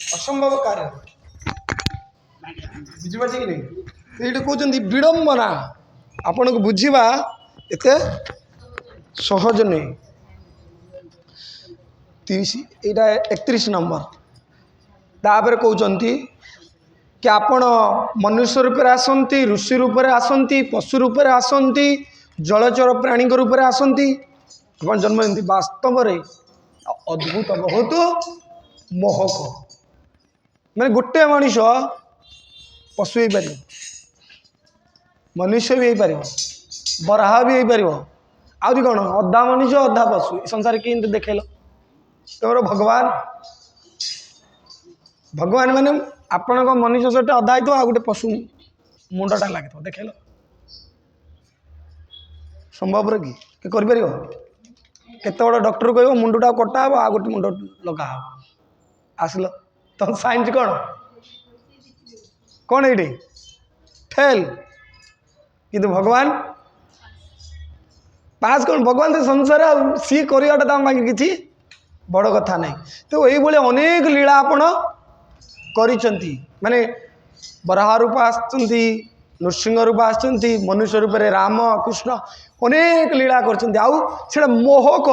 असंभव कार्य बुझिपार कि नहीं ये कहते विडंबना आपण को बुझा एत सहज नहीं 31 नंबर तापर कहते कि आपण मनुष्य रूप में आसती ऋषि रूप में आसती पशु रूप में आसती जलचर प्राणी रूप में आसती आप जन्म लेती वास्तव में अद्भुत बहुत मोहक मैंने गोटे मनीष पशु हो पार मनुष्य भी हो पार बराह भी हो पार आदि कौन अधा मनुष्य अधा पशु संसार कि देखेल तुम भगवान भगवान माने आपण मनुष्य सहित अधा हो आ गए पशु मुंडटा लगे देखेल संभव कि कर केत बड़ डॉक्टर कह मुंडटा कटा हे आ गोटे मुंड लगा आसल तुम साइंस कौन ये फेल किंतु भगवान पास कौन भगवान तो संसार सी करवाटा किसी बड़ कथा नहीं तो ये अनेक लीला आपण करिसंती माने बराह रूप आसचंती नृसिंह रूप आसचंती मनुष्य रूप में राम कृष्ण अनेक लीला करचंती आउ सेटा मोहक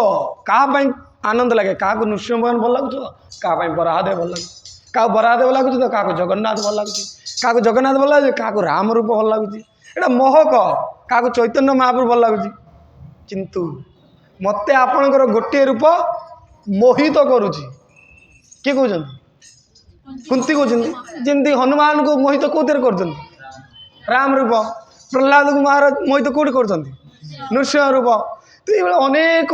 कहाँ आनंद लगे क्या नृसिंह भगवान भल लगुच क्या बराहदेव भल लगे क्या बराहदेव लगुच तो क्या जगन्नाथ भल लगुच क्या जगन्नाथ भल लगे क्या राम रूप भल लगुच एटा मोहक क्या चैतन्य महाप्रभु भल लगुच किंतु मत आपणकर गोटे रूप मोहित करुच्ची किए कहते कुंती कहते जमी हनुमान को मोहित कौन कर राम रूप प्रहलाद को महाराज मोहित कौट कर नृसिंह रूप तो ये अनेक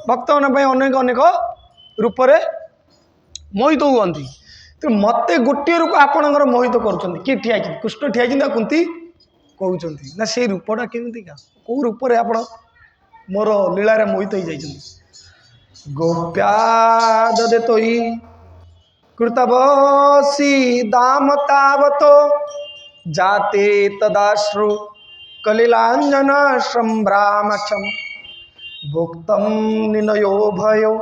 भक्त अनेक अनेक रूप मोहित हुंती तो मत गोटे रूप आपणकर मोहित कर किए ठिया कृष्ण ठिया कुंती कहते ना से रूपटा केमी कौ रूप आप मोर लीला मोहित हो जाइए गोप्या ददे तो कृतवसी दाम तावत जाते तदाश्रु कलिलांजन संभ्रामक्षम भुक्तम निनयो भयो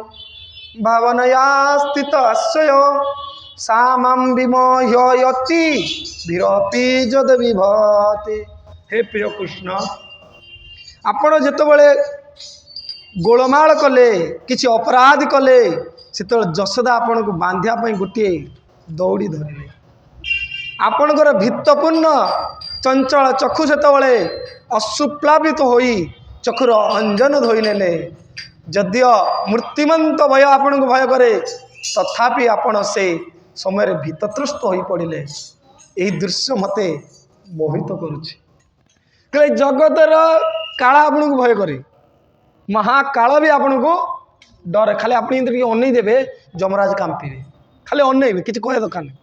भावनया स्थित अश्वयो सामं विमोह्यति विरपि जद विभते। हे प्रिय कृष्ण आपण जितेबाला गोलमाल कले किसी अपराध कले से जशोदा आपण को बांधियापी गोटे दौड़ी धरले आपणकर भित्तपूर्ण चंचल चक्षु से अश्रुप्लावित होई चक्षुर अंजन धोई नेले जदियो मूर्तिमंत भय आपण को भय करे तथापि आपण से समय भीतत्रस्त हो पड़े यही दृश्य मते मोहित करुच्ची जगतर काला आपण को भय करे महाकाल भी आपण को डर खाली आप अनै देवे जमराज कांपे खाली अनैबे किसी कह दरकार नहीं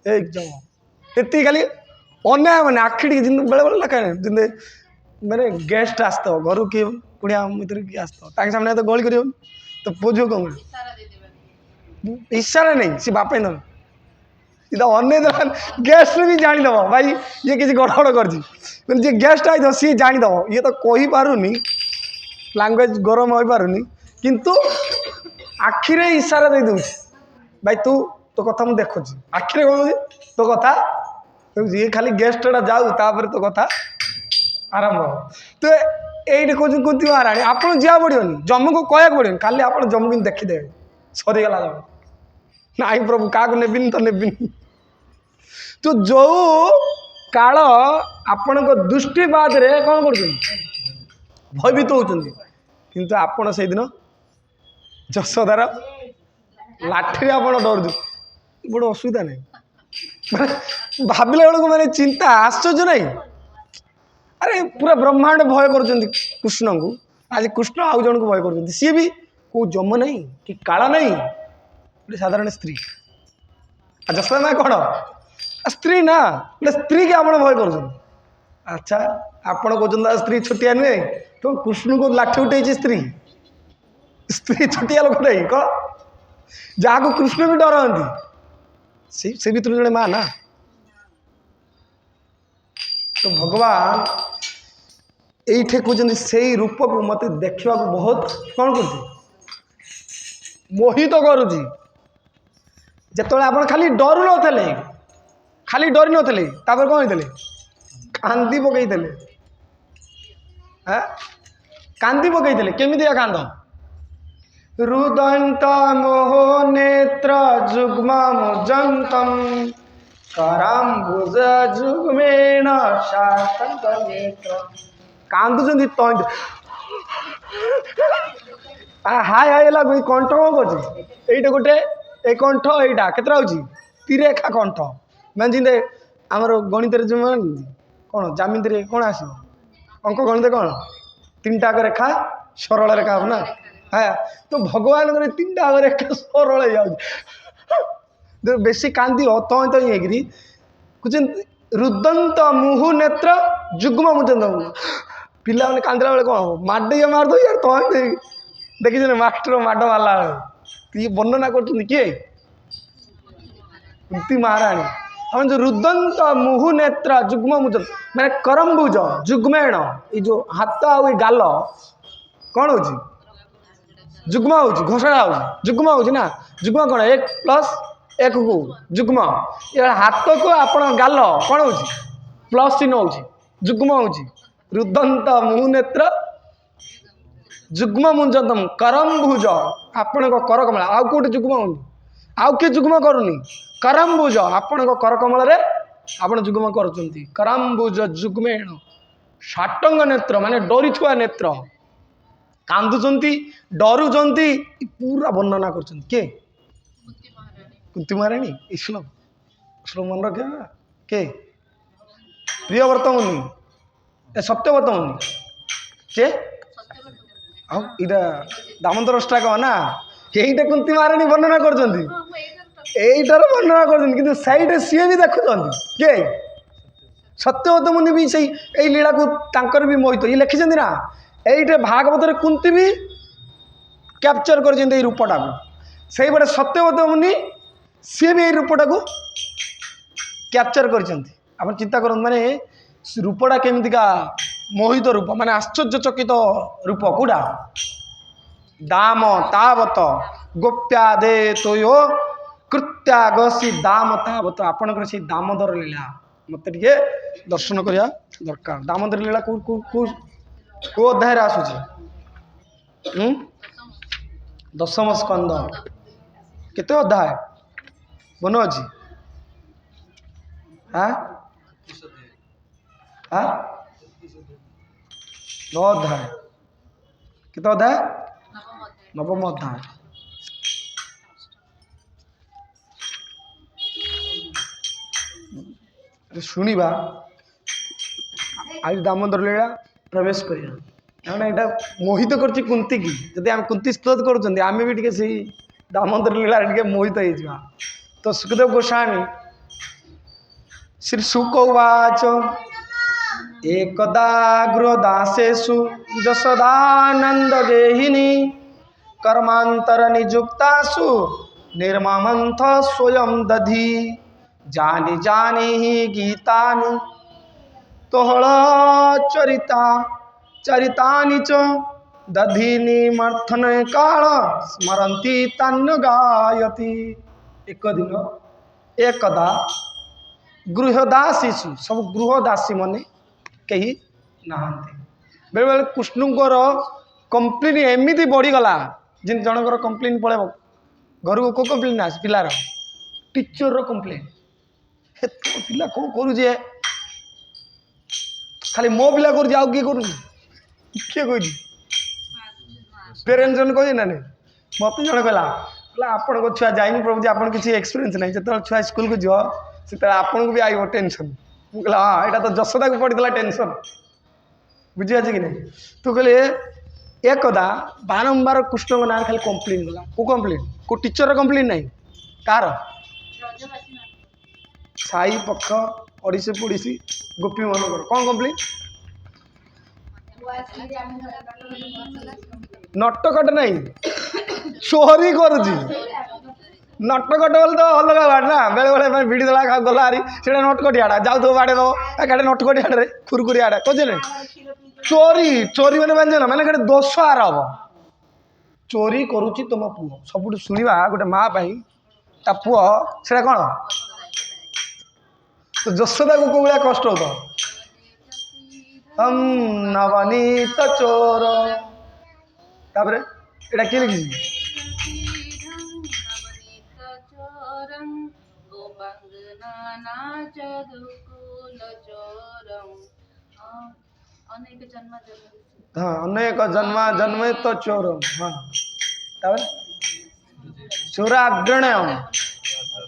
एकदम खाली अन्याय मैंने आखि बेले बेले लगे जिंदे मैंने गेस्ट आसत घर किए कुड़िया मित्र किए आसत सामने तो गली कर तो पुझ कौन इशारा नहीं सी बापे न अनै गेस्ट भी जानीदब भाई ये किसी गड़बड़ कर गेस्ट आई सी जानीदब ये तो कही पारुनी लैंग्वेज गरम हो पारुनी किंतु आखिरे इशारा दे दूँ भाई तू तो कथा मुझे देखुची आखिरे कौन तो कथा ये खाली गेस्टा जाऊ तापर तो कथा आरंभ हो तो ये कौन कुंती महाराणी आप जा पड़ोनी जम्मू को कहक पड़ोनी खाली आप जम्मू कि देखीदे सरीगला जम्मू ना प्रभु क्या नेबिन तो नेबिन तो जो काल आपण दृष्टि बाद कौन कर भयभीत होती किंतु आपण से दिन जशोदार लाठी आप डर बड़ असुविधा नहीं भाविला बेलू मैंने चिंता आश्चर्य नहीं अरे पूरा ब्रह्मांड भय कर कृष्ण को आज कृष्ण आउ जन को भय कर सी भी कौ जम नहीं कि काला नहीं गोटे साधारण स्त्री जशोदा ना कौन स्त्री ना गोटे स्त्री के आप भय कर अच्छा आपण कहते स्त्री छोटिया नुहे तो कृष्ण को लाठी उठे स्त्री स्त्री छोटिया लोक नहीं कौन जहाँ को कृष्ण भी डरती से भर जड़े माँ ना तो भगवान ये कहते से रूप को मत देखा बहुत कौन कर ମୋହିତ କରୁଛି। ଯେତେବେଳେ ଆପଣ ଖାଲି ଡରୁ ନଥିଲେ, ଖାଲି ଡରି ନଥିଲେ, ତାପରେ କ'ଣ ହେଇଥିଲେ? କାନ୍ଦି ପକେଇଥିଲେ। କାନ୍ଦି ପକେଇଥିଲେ। କେମିତିକା କାନ୍ଦ? ରୁଦନ୍ତ ମୋହ ନେତ୍ର ଯୁଗ୍ମ ମୁଜନ୍ତମ୍ କରାମ୍ବୁଜ ଯୁଗ୍ମେଣ ଶାତଙ୍କ ନେତ୍ର। କାନ୍ଦୁଛନ୍ତି ହାଇ ହାଇ ହେଲା। କଣ୍ଠ କ'ଣ କରୁଛି? ଏଇଟା ଗୋଟେ, ଏଇ କଣ୍ଠ ଏଇଟା କେତେଟା ହେଉଛି? ତିରେଖା କଣ୍ଠ। ମାନେ ଯେମିତି ଆମର ଗଣିତରେ ଯେଉଁ କ'ଣ ଜାମିତିରେ କ'ଣ ଆସିବ? ଅଙ୍କ ଗଣିତ କ'ଣ? ତିନିଟା ଆଗ ରେଖା ସରଳ ରେଖା ହବ ନା। ତ ଭଗବାନଙ୍କର ତିନିଟା ଆଗ ରେଖା ସରଳ ହେଇଯାଉଛି। ବେଶୀ କାନ୍ଦିବ ତଇଁ ତଇଁ ହେଇକିରି କହୁଛନ୍ତି ରୁଦନ୍ତ ମୁହୁ ନେତ୍ର ଯୁଗ୍ମ ମୁଜନ୍ତ। ପିଲାମାନେ କାନ୍ଦିଲା ବେଳେ କ'ଣ ହବ? ମାଡ଼ିକି ମାରିଦବ ୟାର ତଇଁ ତଇଁ। ଦେଖିଛନ୍ତି ମାଷ୍ଟର ମାଡ଼ ମାରିଲା ବେଳେ କିଏ ବର୍ଣ୍ଣନା କରୁଛନ୍ତି? କିଏ? କୁନ୍ତୀ ମହାରାଣୀ। ଆମ ଯେଉଁ ରୁଦନ୍ତ ମୁହୁ ନେତ୍ର ଯୁଗ୍ମ ମୁଜନ୍ତ ମାନେ କରମ୍ବୁଜ ଯୁଗ୍ମେଣ, ଏଇ ଯେଉଁ ହାତ ଆଉ ଏଇ ଗାଲ କ'ଣ ହେଉଛି? ଯୁଗ୍ମ ହେଉଛି, ଘୋଷଣା ହେଉଛି, ଯୁଗ୍ମ ହେଉଛି ନା। ଯୁଗ୍ମ କ'ଣ? 1+1କୁ ଯୁଗ୍ମ। ଏ ହାତକୁ ଆପଣ ଗାଲ କ'ଣ ହେଉଛି? ପ୍ଲସ୍ ଚିହ୍ନ ହେଉଛି, ଯୁଗ୍ମ ହେଉଛି। ରୁଦନ୍ତ ମୁହୁ ନେତ୍ର ଯୁଗ୍ମ ମୁଞ୍ଜନ୍ତମ୍ କରମ୍ଭୁଜ। ଆପଣଙ୍କ କରକମଳ। ଆଉ କେଉଁଠି ଯୁଗ୍ମ ହେଉନି? ଆଉ କିଏ ଯୁଗ୍ମ କରୁନି? କରମ୍ଭୁଜ। ଆପଣଙ୍କ କରକମଳରେ ଆପଣ ଯୁଗ୍ମ କରୁଛନ୍ତି। କରମ୍ଭୁଜ ଯୁଗ୍ମେଣ ଷାଟଙ୍ଗ ନେତ୍ର ମାନେ ଡରିଥିବା ନେତ୍ର। କାନ୍ଦୁଛନ୍ତି, ଡରୁଛନ୍ତି, ପୁରା ବର୍ଣ୍ଣନା କରୁଛନ୍ତି। କିଏ? କୁନ୍ତୀ ମହାରାଣୀ। ଏ ଶ୍ଲୋକ ମନେ ରଖିବା। କିଏ? ପ୍ରିୟବ୍ରତ ମୁନି, ସତ୍ୟବ୍ରତ ମୁନି। କିଏ? ଆଉ ଏଇଟା ଦାମୋଦର ଅଷ୍ଟାକ ନା। ଏଇଟା କୁନ୍ତୀ ମହାରାଣୀ ବର୍ଣ୍ଣନା କରୁଛନ୍ତି, ଏଇଟାର ବର୍ଣ୍ଣନା କରୁଛନ୍ତି। କିନ୍ତୁ ସେଇଟା ସିଏ ବି ଦେଖୁଛନ୍ତି। କିଏ? ସତ୍ୟବ୍ରତ ମୁନି ବି ସେଇ ଏଇ ଲୀଳାକୁ ତାଙ୍କର ବି ମୋହିତ। ଇଏ ଲେଖିଛନ୍ତି ନା। এইটা ଭାଗବତରେ କୁନ୍ତୀ ବି କ୍ୟାପଚର କରିଛନ୍ତି ଏଇ ରୂପଟାକୁ। ସେଇପଟେ ସତ୍ୟବ୍ରତ ମୁନି ସିଏ ବି ଏଇ ରୂପଟାକୁ କ୍ୟାପଚର କରିଛନ୍ତି। ଆପଣ ଚିନ୍ତା କରନ୍ତୁ, ମାନେ ରୂପଟା କେମିତିକା ମୋହିତ ରୂପ, ମାନେ ଆଶ୍ଚର୍ଯ୍ୟଚକିତ ରୂପ। କୋଉଟା? ଦାମ ତାବତ ଗୋପ୍ୟା ଦେ ତୋୟ କୃତ୍ୟାଗସି ଦାମ ତାବତ। ଆପଣଙ୍କର ସେଇ ଦାମୋଦର ଲୀଳା ମୋତେ ଟିକେ ଦର୍ଶନ କରିବା ଦରକାର। ଦାମୋଦର ଲୀଳା କେଉଁ ଅଧ୍ୟାୟରେ ଆସୁଛି? ଦଶମ ସ୍କନ୍ଦ। କେତେ ଅଧ୍ୟାୟ ମନେ ଅଛି? 9 ଅଧ୍ୟାୟ। କେତେ ଅଧ୍ୟାୟ? ନବମ ଅଧ୍ୟାୟ। ଶୁଣିବା ଆଜି ଦାମୋଦର ଲୀଳା ପ୍ରବେଶ କରିବା। କାରଣ ଏଇଟା ମୋହିତ କରୁଛି କୁନ୍ତୀକି। ଯଦି ଆମେ କୁନ୍ତୀ ସ୍ତୋତ୍ର କରୁଛନ୍ତି, ଆମେ ବି ଟିକେ ସେଇ ଦାମୋଦର ଲୀଳାରେ ଟିକେ ମୋହିତ ହେଇଯିବା। ତ ସୁଖଦେବ ଗୋସ୍ୱାମୀ ଶ୍ରୀ ଶୁକ ଉବାଚ ଏକଦା ଗୃହଦାସେଷୁ ଯଶୋଦାନନ୍ଦ ଗେହିନୀ कर्मांतर निजुक्तासु निर्ममंथ स्वयं दधी जानी जानी ही गीतानि तोहळ चरिता चरितानि च दधीनि मर्थन काल स्मरन्ति तान्य गायति। एक दिन एकदा गृहदासीसु सब गृहदासी मने कहीं नहांती। बेले बेले कृष्णଙ୍କର कम्प्लेन एमती बढ़ीगला जिन जनकर कम्प्लेन पड़ेब घर को कौ कम्प्लेन आस पिलार टीचर कम्प्लेन पिला कौन करुचे खाली मो पिला कर किए कर किए कह पेरेन्ट्स जन कहे ना नहीं मत जन कहला आपण छुआ जाइन प्रभु आप किसी एक्सपीरियंस ना जो छुआ स्कूल को जीव से आपन को भी आईब टेंशन मुझे हाँ यहाँ तो जशोदा को पड़ता टेंशन बुझी कि नहीं तो कहले एकदा बारंबार कृष्ण ना खाली कम्प्लेन गला को कम्प्लेन को टीचर कम्प्लेन नहीं कार साई पक्ष ओडिशी पड़ोशी गोपी मन कौन कम्प्लेन नटकट नहीं चोरी करुची नटकट बोले तो अलग बाड़ ना बेले बेले भिड़ी देला गला हारी से नटकटियाड़ा जाऊ बाड़े दो गाड़े नटकटियाड़े खुरखुरी आड़े कहे चोरी चोरी मैंने बांधे ना मैंने दोष आर हम चोरी करुच्ची तुम पुओ सब शुणा गोटे माँ ता पुओ से कौन तो यशोदा को कौ भाया कष्ट हो हम नवनीत चोर तापर एटा किए लिखी हाँ अनेक जन्मा जन्मे तो चोर हाँ तापर चोराग्रण्य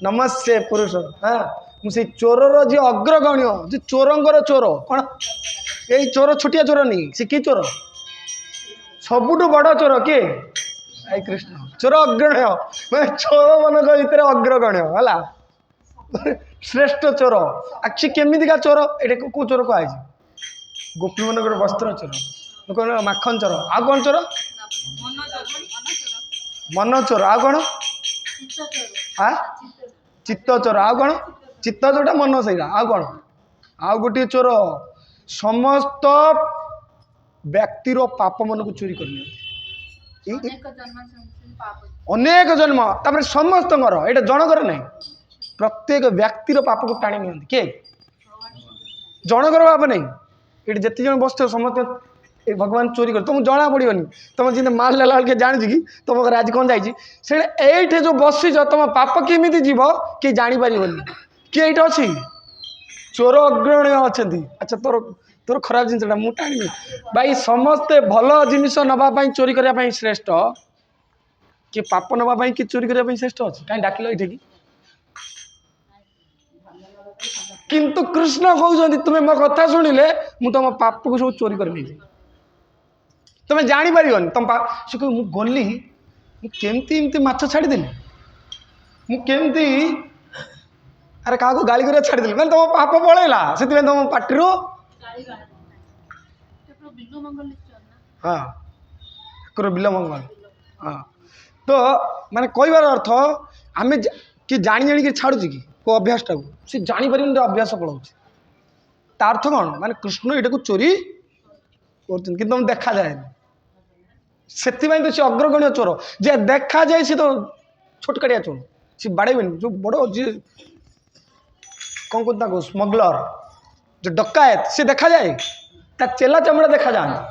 नमस्ते पुरुष हाँ मुझे चोरर जी अग्रगण्य जी चोरंगर चोर कौन यही चोर छोटिया चोर नहीं से कि चोर सबुठ बड़ चोर किए आई कृष्ण चोर अग्रण्य मैं चोर मान भर अग्रगण्य है श्रेष्ठ चोर आखि केमिका चोर ये कौ चोर कहुई गोपी मन वस्त्र चोर लोक माखन चोर आ कौन चोर मन चोर आ कौन हाँ चित्त चोर आ कौन चित्त जोटा मन से आ कौन आ गोटे चोर समस्त व्यक्तिर पाप मन को चोरी कर अनेक जन्म तापर समस्त ये जनकर ना प्रत्येक व्यक्तिर पाप को टाणी नि किए जनकर पाप नहीं ये जिते जन बस समस्त भगवान चोरी कर तुमको जना पड़ोनी तुम जिन माल लाला के जानी कि तुम घर आज कौन जाइए जो बसीच तुम पाप केमी जीव किए जापर किए ये अच्छी चोर अग्रण्य अच्छा अच्छा तोर तोर खराब जिनसा मुझे टाणी भाई समस्ते भल जिनिस नापी चोरी करने श्रेष्ठ किए पाप नापी कि चोरी करने श्रेष्ठ अच्छे कहीं डाकिल ये किंतु कृष्ण कहते तुम्हें मो कथा शुणिले मुझे तुम पाप को सब चोरी कर तुम्हें जापर तुम से कह गली मुझे माछ छाड़देली मुझे अरे क्या गाड़ी कर छाड़देली मैंने तुम पाप पलैला से तुम पार्टी हाँ बिल मंगल हाँ तो माने कहबार अर्थ आम कि जाणी जाणी छाड़ू कि को अभ्यास टाक सी जापर अभ्यास पलाऊ तार्थ कौन माने कृष्ण ये चोरी कर तुम देखा जाए से तो सी अग्रगण्य चोर जे देखा जाए सी तो छोटकाटिया चोर सी बाड़े जो बड़ जी कौन कहता स्मगलर जो डकायत सी देखा जाए ता चेला चमड़ा देखा जाए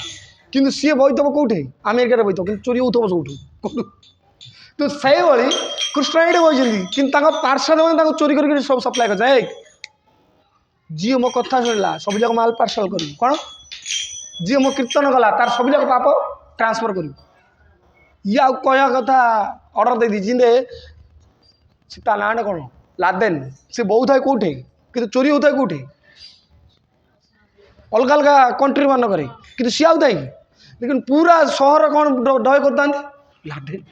कि सी बैठब कौटे अमेरिकार बैठब कि चोरी होथब सब तो से भाई कृष्ण ये बही कि पार्सल मैंने चोरी कर सब सप्लाय कर जाए जी मो कथा शुणला सब जाक माल पार्सल कर कौन जी मो कीर्तन गला तार सब जाक पाप ट्रांसफर कर ये कह कथा अर्डर दे दी ता ना कौन लादेन से बहुत है कौटे कि चोरी होता है कौटे अलग अलग कंट्री मानक कि सी आउ था लेकिन पूरा सहर कौन डय करता लादेन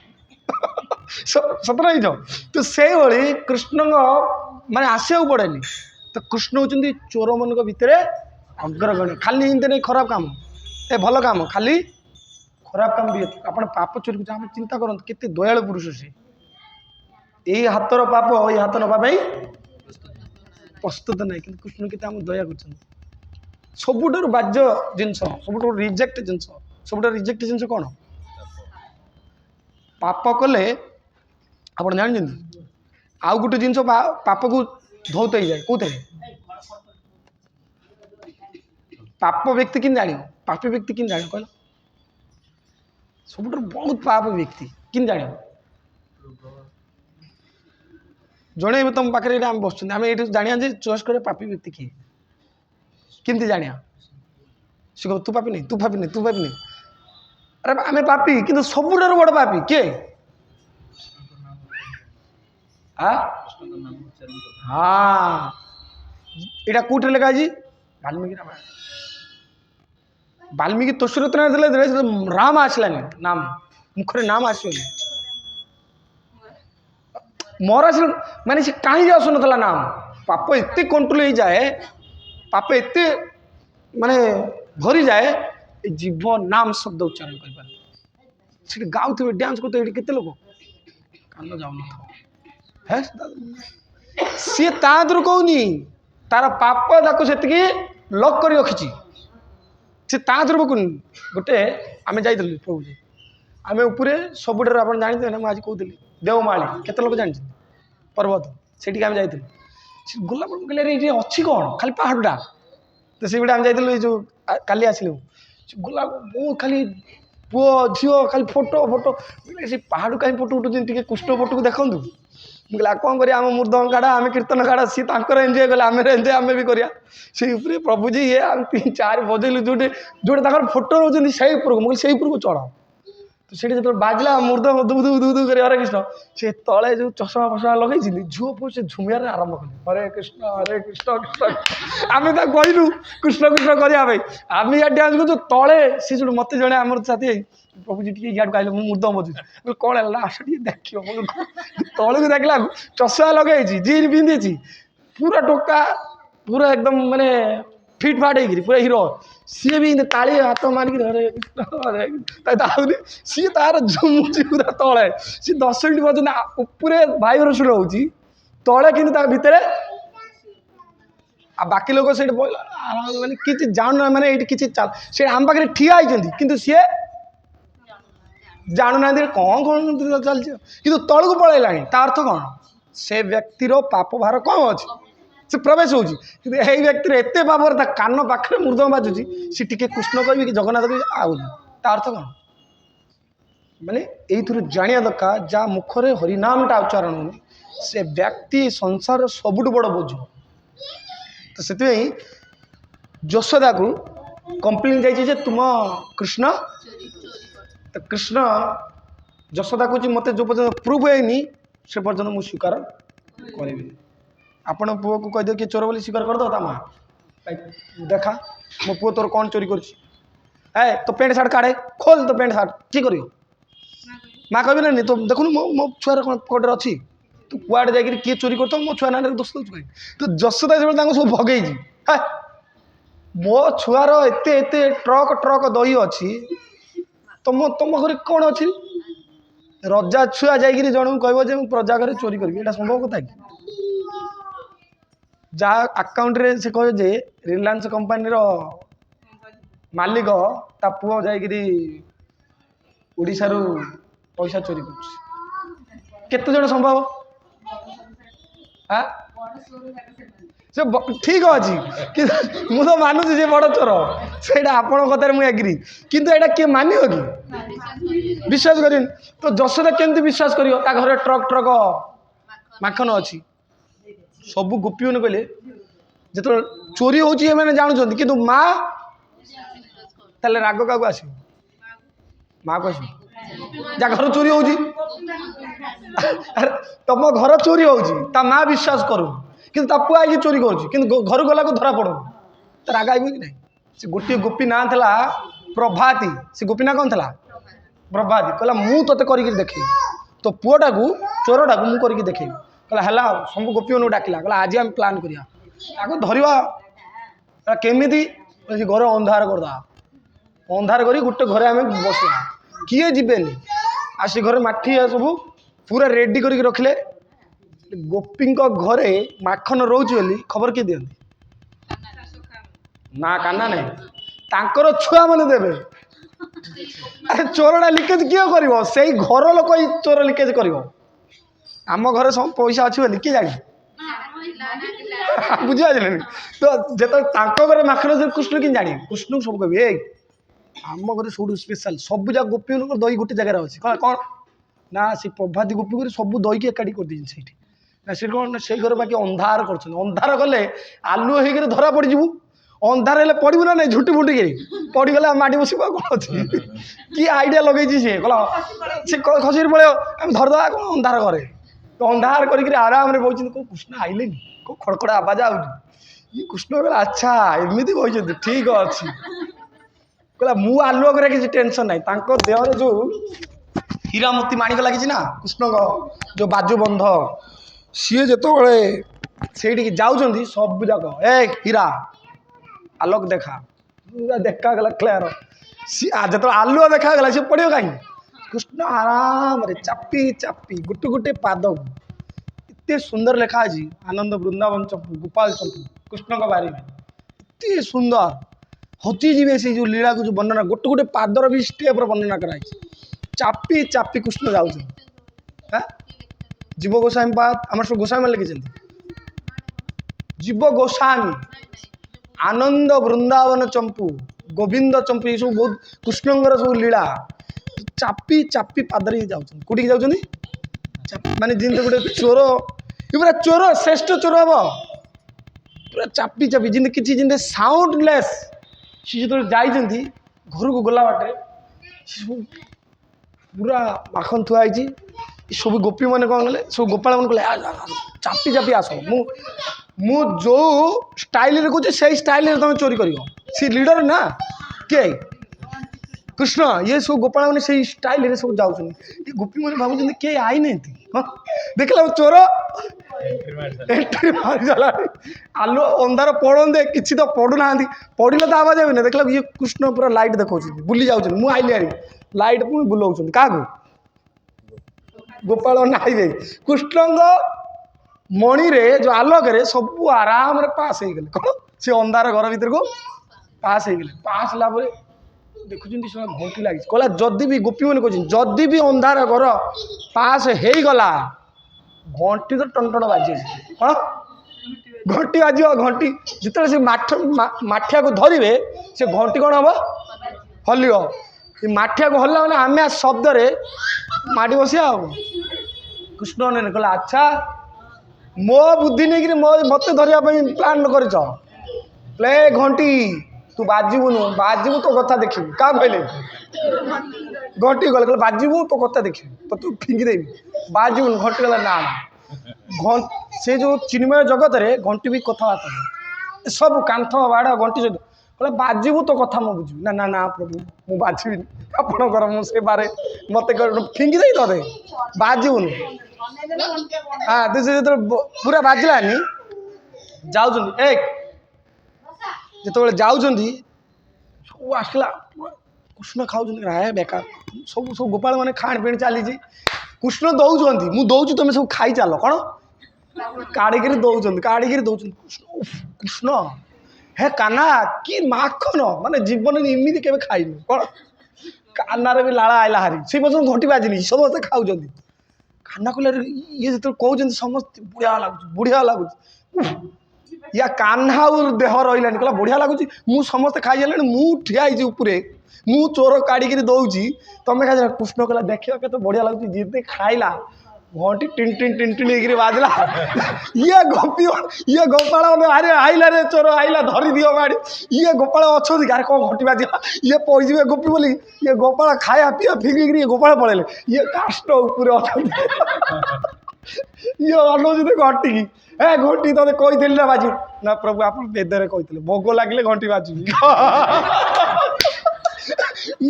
सतरा ही तो से भाई कृष्ण माने आसवा पड़ेनि तो कृष्ण होती चोर मान भितर अग्रगण्य खाली इनते नहीं खराब काम ए भल काम खाली खराब काम भी आप पाप चोरी कर चिंता करते केते दयालु पुरुष से यही हाथर पाप ये हाथ नापी प्रस्तुत नहीं कि कृष्ण के दया कर सबुठ बाज्य जिनस सब रिजेक्ट जिनस सब रिजेक्ट जिनस कौन पाप कले आप जानी आउ गोटे जिन पाप को धौत हो जाए कौन पाप व्यक्ति कि जान पापी व्यक्ति कि जान कह सब बहुत पाप व्यक्ति कि जान जड़े तुम पाखे आम बस आम ये जाना चॉइस कर पापी व्यक्ति किए किमती जाना सी कह तू पापी नहीं तू पापी नहीं तू पापी नहीं अरे आम पापी कि सबुठ बड़ पापी किए हाँ यहाँ कौटे लिखा है वाल्मीकि रामायण वाल्मीकि तुष्ट राम आसलानी नाम मुखरे नाम आसो मोर आस माने से कहीं आसु ना नाम पाप एत कंट्रोल हो जाए पाप एत माने भरी जाए जीव नाम शब्द उच्चारण कर गाँव डांस करते केते लोक कान जाऊन है सी तादर कहनी तार पाप ताको से लक कर रखी सी तादर कहनी गोटे आम जाइल प्रभु आम उपरे सबुठ आप जानते ना मुझे कहती देवमाली केते लोग जानते पर्वत से आम जाइलु गला कहले ये अच्छी कौन खाली पहाड़टा तो से आम जाइलु जो काली आसलु गला बहुत खाली पुओ झील खाली फोटो फोटो से पहाड़ कहीं फोटो उठुचे कृष्ण फोटो को देखूँ मुझे कौन करा आम मृदंग काढ़ा आम कीर्तन काढ़ा सी एंजय कले आम एंजय आम भी करा से प्रभुजी ये आम 3-4 बजेलु जो जो फोटो रोचे से मुझे उपरको चढ़ तो से जो बाजला मृदंग दुब दुब दुब दुब कर हरे कृष्ण से तले जो चषमा फसमा लगे झुओ पो से झुमियार आरंभ कले हरे कृष्ण कृष्ण आम कहलु कृष्ण कृष्ण करने आम या डांस कर तले सी जो मत जड़े आम साथी प्रभुजी टी इड कहले मुझे मृदंग बजुची कौन है आस टे देख तले को देखला चषमा लगे जीन पिंधि पूरा टोका पूरा एकदम माने फिट फाट हो पूरा हिरो सी भी ताली हाथ मारिक हरे कृष्ण सी तार झुमुची पूरा तले सी 10 मिनट पर्यटन उपरे भाइब्रेसन होची तले कि भितर आ बाकी लोग से माने किसी जानू माने ये किसी चल से आम पाखे ठिया होती कि सी जानूना कौन कौन चलती कि तलू पलैला अर्थ कौन से व्यक्तिर पाप भार कम अच्छे से प्रवेश होती व्यक्ति एत पापर कान पाखे मृदंग बाजुची सी टी कृष्ण कह कि जगन्नाथ कह आउ अर्थ कौन माने ये जाना दरकार जहाँ मुखरे हरिनामटा उच्चारण हो से व्यक्ति संसार सबुठ बड़ बोझ तो से यशोदा को कंप्लेन जाइए तुम कृष्ण तो कृष्ण यशोदा कह मत जो पर्यटन प्रूफ है से पर्यटन मुझे स्वीकार करी आपण पुओ को कह दियो कि चोर बोली स्वीकार कर दो ता माँ देखा मो पुओ तोर कौन चोरी कर तो पेंट सार्ट काढ़े खोल तो पेंट सार्ट कि कर माँ कह ना तो देखुन मो छुआर कौन पकड़े अच्छी तू कुआड़े जाकर किए चोरी कर मो छुआ ना दोष दे तो यशोदा जो सब भगई मो छुआर एत ट्रक ट्रक दही अच्छी तुम तुम घर कौन अच्छी रजा छुआ जाकि जन को कह प्रजा घर चोरी करी संभव कथा कि जहाँ अकाउंट रे से कहे जे रिलायंस कंपानी रो मालिक ता पुओ जाकि ओडिशा रु पैसा चोरी कर जन संभव हाँ से ठीक अच्छी कि मु तो मानुची जे बड़ चोर से आपण कथार मुझे एग्री किंतु एटा किए मान कि विश्वास कर तो यशोदा केमती विश्वास कर घर ट्रक ट्रक माखन अच्छी सब गोपी मैंने कहले जो चोरी होची मैंने जानुंट कि माँ राग क्या आस माँ को आस जा घर चोरी होची तुम घर चोरी होची माँ विश्वास करू कि पुआ आई चोरी कर घर गला को धरा पड़ो तो राग आईब कि नहीं से गोटे गोपी ना था प्रभाती से गोपी ना कौन था प्रभाती कहला मु ते कर देखे तो पुआटा को चोरटा को मुझे देखे कहला है सब गोपी मन डाकिला कहला आज आम प्लान करिया आगे धरवा केमी घर अंधार करदा अंधार करी गोटे घरे आम बसवा किए जीवेनि आसी घर माठी सब पूरा रेडी करके रखिले गोपी घरे माखन रोच बोली खबर किए दिखती ना काना नहीं तांकर छुआ मैंने देवे अरे चोरटा लिकेज किए कर से घर लोक चोर लिकेज कर आम घर सब पैसा अच्छी बोली किए जानी बुझे तो जो घर माखन कृष्ण कि जानी कृष्ण सब कहे आम घर सब स्पेशल सब जा गोपी दही गोटे जगह अच्छी कौन ना से प्रभाती गोपी कर सब दही की एकाठी कर दी ना से कौन से घर बाकी अंधार कर अंधार कले आलुओ होकर धरा पड़ जीवु अंधार हेल्ले पड़ू ना नहीं झुटी फुटी पड़गले माटी बस कौन अच्छी कि आइडिया लगे सी कहला सी खसी पड़े आम धरदा कौन अंधार करे तो अंधार कर आराम से बहुत कृष्ण आइले को खड़खड़ा आवाज ये कृष्ण कहला अच्छा एमती कहते ठीक अच्छी कहला मु आलुओ करे किसी टेंशन ना देहर जो हीरा मोती माणिक लगी ना कृष्ण जो बाजुबंध सी जो जाऊँ सब जाक ए हीरा आलोक देखा पूरा देखा गला क्लियर सी जो आलुआ देखा गला सी पड़ो कहीं कृष्ण आराम रे चापी चापी गोटे गोटे पाद इतने सुंदर लिखा है आनंद वृंदावन चंपू गोपाल चंपू कृष्ण बारे में इतने सुंदर हची जी से जो लीला को जो वर्णना गोटे गोटे पादर भी स्टेप वर्णना कराई ଚାପି ଚାପି କୃଷ୍ଣ ଯାଉଛନ୍ତି। হ্যাঁ জীব গোস্বামী পাদ আমার সব গোস্বামী মানে লিখেছেন জীব গোস্বামী আনন্দ বৃন্দাবন চম্পু গোবিন্দ চম্পু এইসব ବହୁତ କୃଷ୍ଣଙ୍କର ସବୁ ଲୀଳା ଚାପି ଚାପି ପାଦରେ ଯାଉଛନ୍ତି। କୋଉଠିକି ଯାଉଛନ୍ତି ମାନେ ଯେମିତି ଗୋଟେ ଚୋର ଏ ପୁରା ଚୋର ଶ୍ରେଷ୍ଠ ଚୋର ହବ ପୁରା ଚାପି ଚାପି ଯେମିତି କିଛି ଯେମିତି ସାଉଣ୍ଡଲେସ୍। ସେ ଯେତେବେଳେ ଯାଇଛନ୍ତି ଘରକୁ ଗଲା ବାଟରେ ସେ ସବୁ ପୁରା ମାଖନ ଥୁଆ ହେଇଛି। ସବୁ ଗୋପୀ ମାନେ କ'ଣ କଲେ ସବୁ ଗୋପାଳ ମାନେ କହିଲେ ଚାପି ଚାପି ଆସ ମୁଁ ଯେଉଁ ଷ୍ଟାଇଲରେ କହୁଛି ସେଇ ଷ୍ଟାଇଲରେ ତୁମେ ଚୋରି କରିବ। ସେ ଲିଡର ନା କିଏ କୃଷ୍ଣ ଇଏ ସବୁ ଗୋପାଳ ମାନେ ସେଇ ଷ୍ଟାଇଲରେ ସବୁ ଯାଉଛନ୍ତି। ଏ ଗୋପୀ ମାନେ ଭାବୁଛନ୍ତି କିଏ ଆଇନାହାନ୍ତି ହଁ ଦେଖିଲା ଚୋର ଏଣ୍ଟ୍ରି ମାରିଗଲାଣି। ଆଲୁ ଅନ୍ଧାର ପଡ଼ନ୍ତେ କିଛି ତ ପଡ଼ୁନାହାନ୍ତି ପଡ଼ିଲେ ତ ଆବାଜ ହେବେନି। ଦେଖିଲା ଇଏ କୃଷ୍ଣ ପୁରା ଲାଇଟ୍ ଦେଖାଉଛନ୍ତି ବୁଲି ଯାଉଛନ୍ତି। ମୁଁ ଆଇଲି ଆଣି ଲାଇଟ୍ ପୁଣି ବୁଲାଉଛନ୍ତି କାହାକୁ ଗୋପାଳ ନାଇବେ କୃଷ୍ଣଙ୍କ ମଣିରେ ଯେଉଁ ଆଲୋକରେ ସବୁ ଆରାମରେ ପାସ୍ ହେଇଗଲେ। କ'ଣ ସେ ଅନ୍ଧାର ଘର ଭିତରକୁ ପାସ୍ ହେଇଗଲେ। ପାସ୍ ହେଲା ପରେ ଦେଖୁଛନ୍ତି ସେ ଘଣ୍ଟି ଲାଗିଛି। କହିଲା ଯଦି ବି ଗୋପୀ ମାନେ କହୁଛନ୍ତି ଯଦି ବି ଅନ୍ଧାର ଘର ପାସ୍ ହେଇଗଲା ଘଣ୍ଟି ତ ଟଣଟଣ ବାଜିବ। କ'ଣ ଘଣ୍ଟି ବାଜିବ ଘଣ୍ଟି ଯେତେବେଳେ ସେ ମାଠିଆକୁ ଧରିବେ ସେ ଘଣ୍ଟି କ'ଣ ହବ ହଲିବ। ଏ ମାଠିଆକୁ ହଲିଲା ମାନେ ଆମେ ଶବ୍ଦରେ ମାଡ଼ି ବସିବା ଆଉ। କୃଷ୍ଣ କହିଲା ଆଚ୍ଛା ମୋ ବୁଦ୍ଧି ନେଇକିରି ମୋତେ ଧରିବା ପାଇଁ ପ୍ଲାନ୍ କରିଛ ପ୍ଲେ ଘଣ୍ଟି ତୁ ବାଜିବୁନୁ ବାଜିବୁ ତୋ କଥା ଦେଖିବୁ। କାହା କହିଲେ ଘଣ୍ଟି ଗଲେ କହିଲେ ବାଜିବୁ ତୋ କଥା ଦେଖିବୁ ତ ତୁ ଫିଙ୍ଗିଦେବି ବାଜିବୁନୁ। ଘଣ୍ଟି ଗଲା ନା ସେ ଯେଉଁ ଚିନ୍ମୟ ଜଗତରେ ଘଣ୍ଟି ବି କଥାବାର୍ତ୍ତା ସବୁ କାନ୍ଥ ବାଡ଼ ଘଣ୍ଟି ସହିତ କହିଲେ ବାଜିବୁ ତୋ କଥା ମୁଁ ବୁଝିବି। ନା ନା ନା ପ୍ରଭୁ ମୁଁ ବାଜିବିନି ଆପଣଙ୍କର ମୁଁ ସେ ବାରେ ମୋତେ ଫିଙ୍ଗିଦେବି ତତେ ବାଜିବୁନୁ। ହଁ ତୁ ସେ ଯେତେବେଳେ ପୁରା ବାଜିଲାନି ଯାଉଛନ୍ତି ଯେତେବେଳେ ଯାଉଛନ୍ତି ସବୁ ଆସିଲା କୃଷ୍ଣ ଖାଉଛନ୍ତି ରାୟ ବେକାର ସବୁ ଗୋପାଳ ମାନେ ଖାଣି ପିଣି ଚାଲିଛି। କୃଷ୍ଣ ଦଉଛନ୍ତି ମୁଁ ଦଉଛି ତମେ ସବୁ ଖାଇ ଚାଲ। କ'ଣ କାଢ଼ିକିରି ଦଉଛନ୍ତି କୃଷ୍ଣ ହେ କାହ୍ନା କି ମାଖନ ମାନେ ଜୀବନରେ ଏମିତି କେବେ ଖାଇନି। କ'ଣ କାନ୍ନାରେ ବି ଲାଳ ଆଇଲା ହାରି ସେଇ ପର୍ଯ୍ୟନ୍ତ ଘଣ୍ଟି ବାଜିନି ସମସ୍ତେ ଖାଉଛନ୍ତି। କାହ୍ନା କହିଲେ ଇଏ ଯେତେବେଳେ କହୁଛନ୍ତି ସମସ୍ତେ ବଢ଼ିଆ ଲାଗୁଛି ୟା କାହ୍ନା ଆଉ ଦେହ ରହିଲାନି। କହିଲା ବଢ଼ିଆ ଲାଗୁଛି ମୁଁ ସମସ୍ତେ ଖାଇସାରିଲେଣି ମୁଁ ଠିଆ ହେଇଛି ଉପରେ ମୁଁ ଚୋର କାଢ଼ିକିରି ଦଉଛି ତମେ ଖାଇ। କୃଷ୍ଣ କହିଲା ଦେଖିବା କେତେ ବଢ଼ିଆ ଲାଗୁଛି ଯେତେ ଖାଇଲା ଘଣ୍ଟି ଟିନ୍ ଟିନ୍ ଟିନ୍ ଟିନ୍ ହେଇକିରି ବାଜିଲା। ଇଏ ଗୋପାଳ ଆରେ ଆଇଲା ରେ ଚୋର ଆଇଲା ଧରି ଦିଅ ମାଡ଼ି ଇଏ ଗୋପାଳ ଅଛନ୍ତି ଆରେ କ'ଣ ଘଣ୍ଟି ବାଜିଲା ଇଏ ପଇଯିବେ ଗୋପୀ ବୋଲି ଇଏ ଗୋପାଳ ଖାଇବା ପିଇବା ଫିଙ୍ଗିକିରି ଗୋପାଳ ପଳେଇଲେ। ଇଏ କାଷ୍ଟ ଉପରେ ଅଛନ୍ତି ଇଏ ଅନଉଛନ୍ତି ଘଣ୍ଟିକି ଘଣ୍ଟି ତତେ କହିଥିଲି ନା ବାଜିବ ନା ପ୍ରଭୁ ଆପଣ ବେଦରେ କହିଥିଲେ ଭୋଗ ଲାଗିଲେ ଘଣ୍ଟି ବାଜିବି।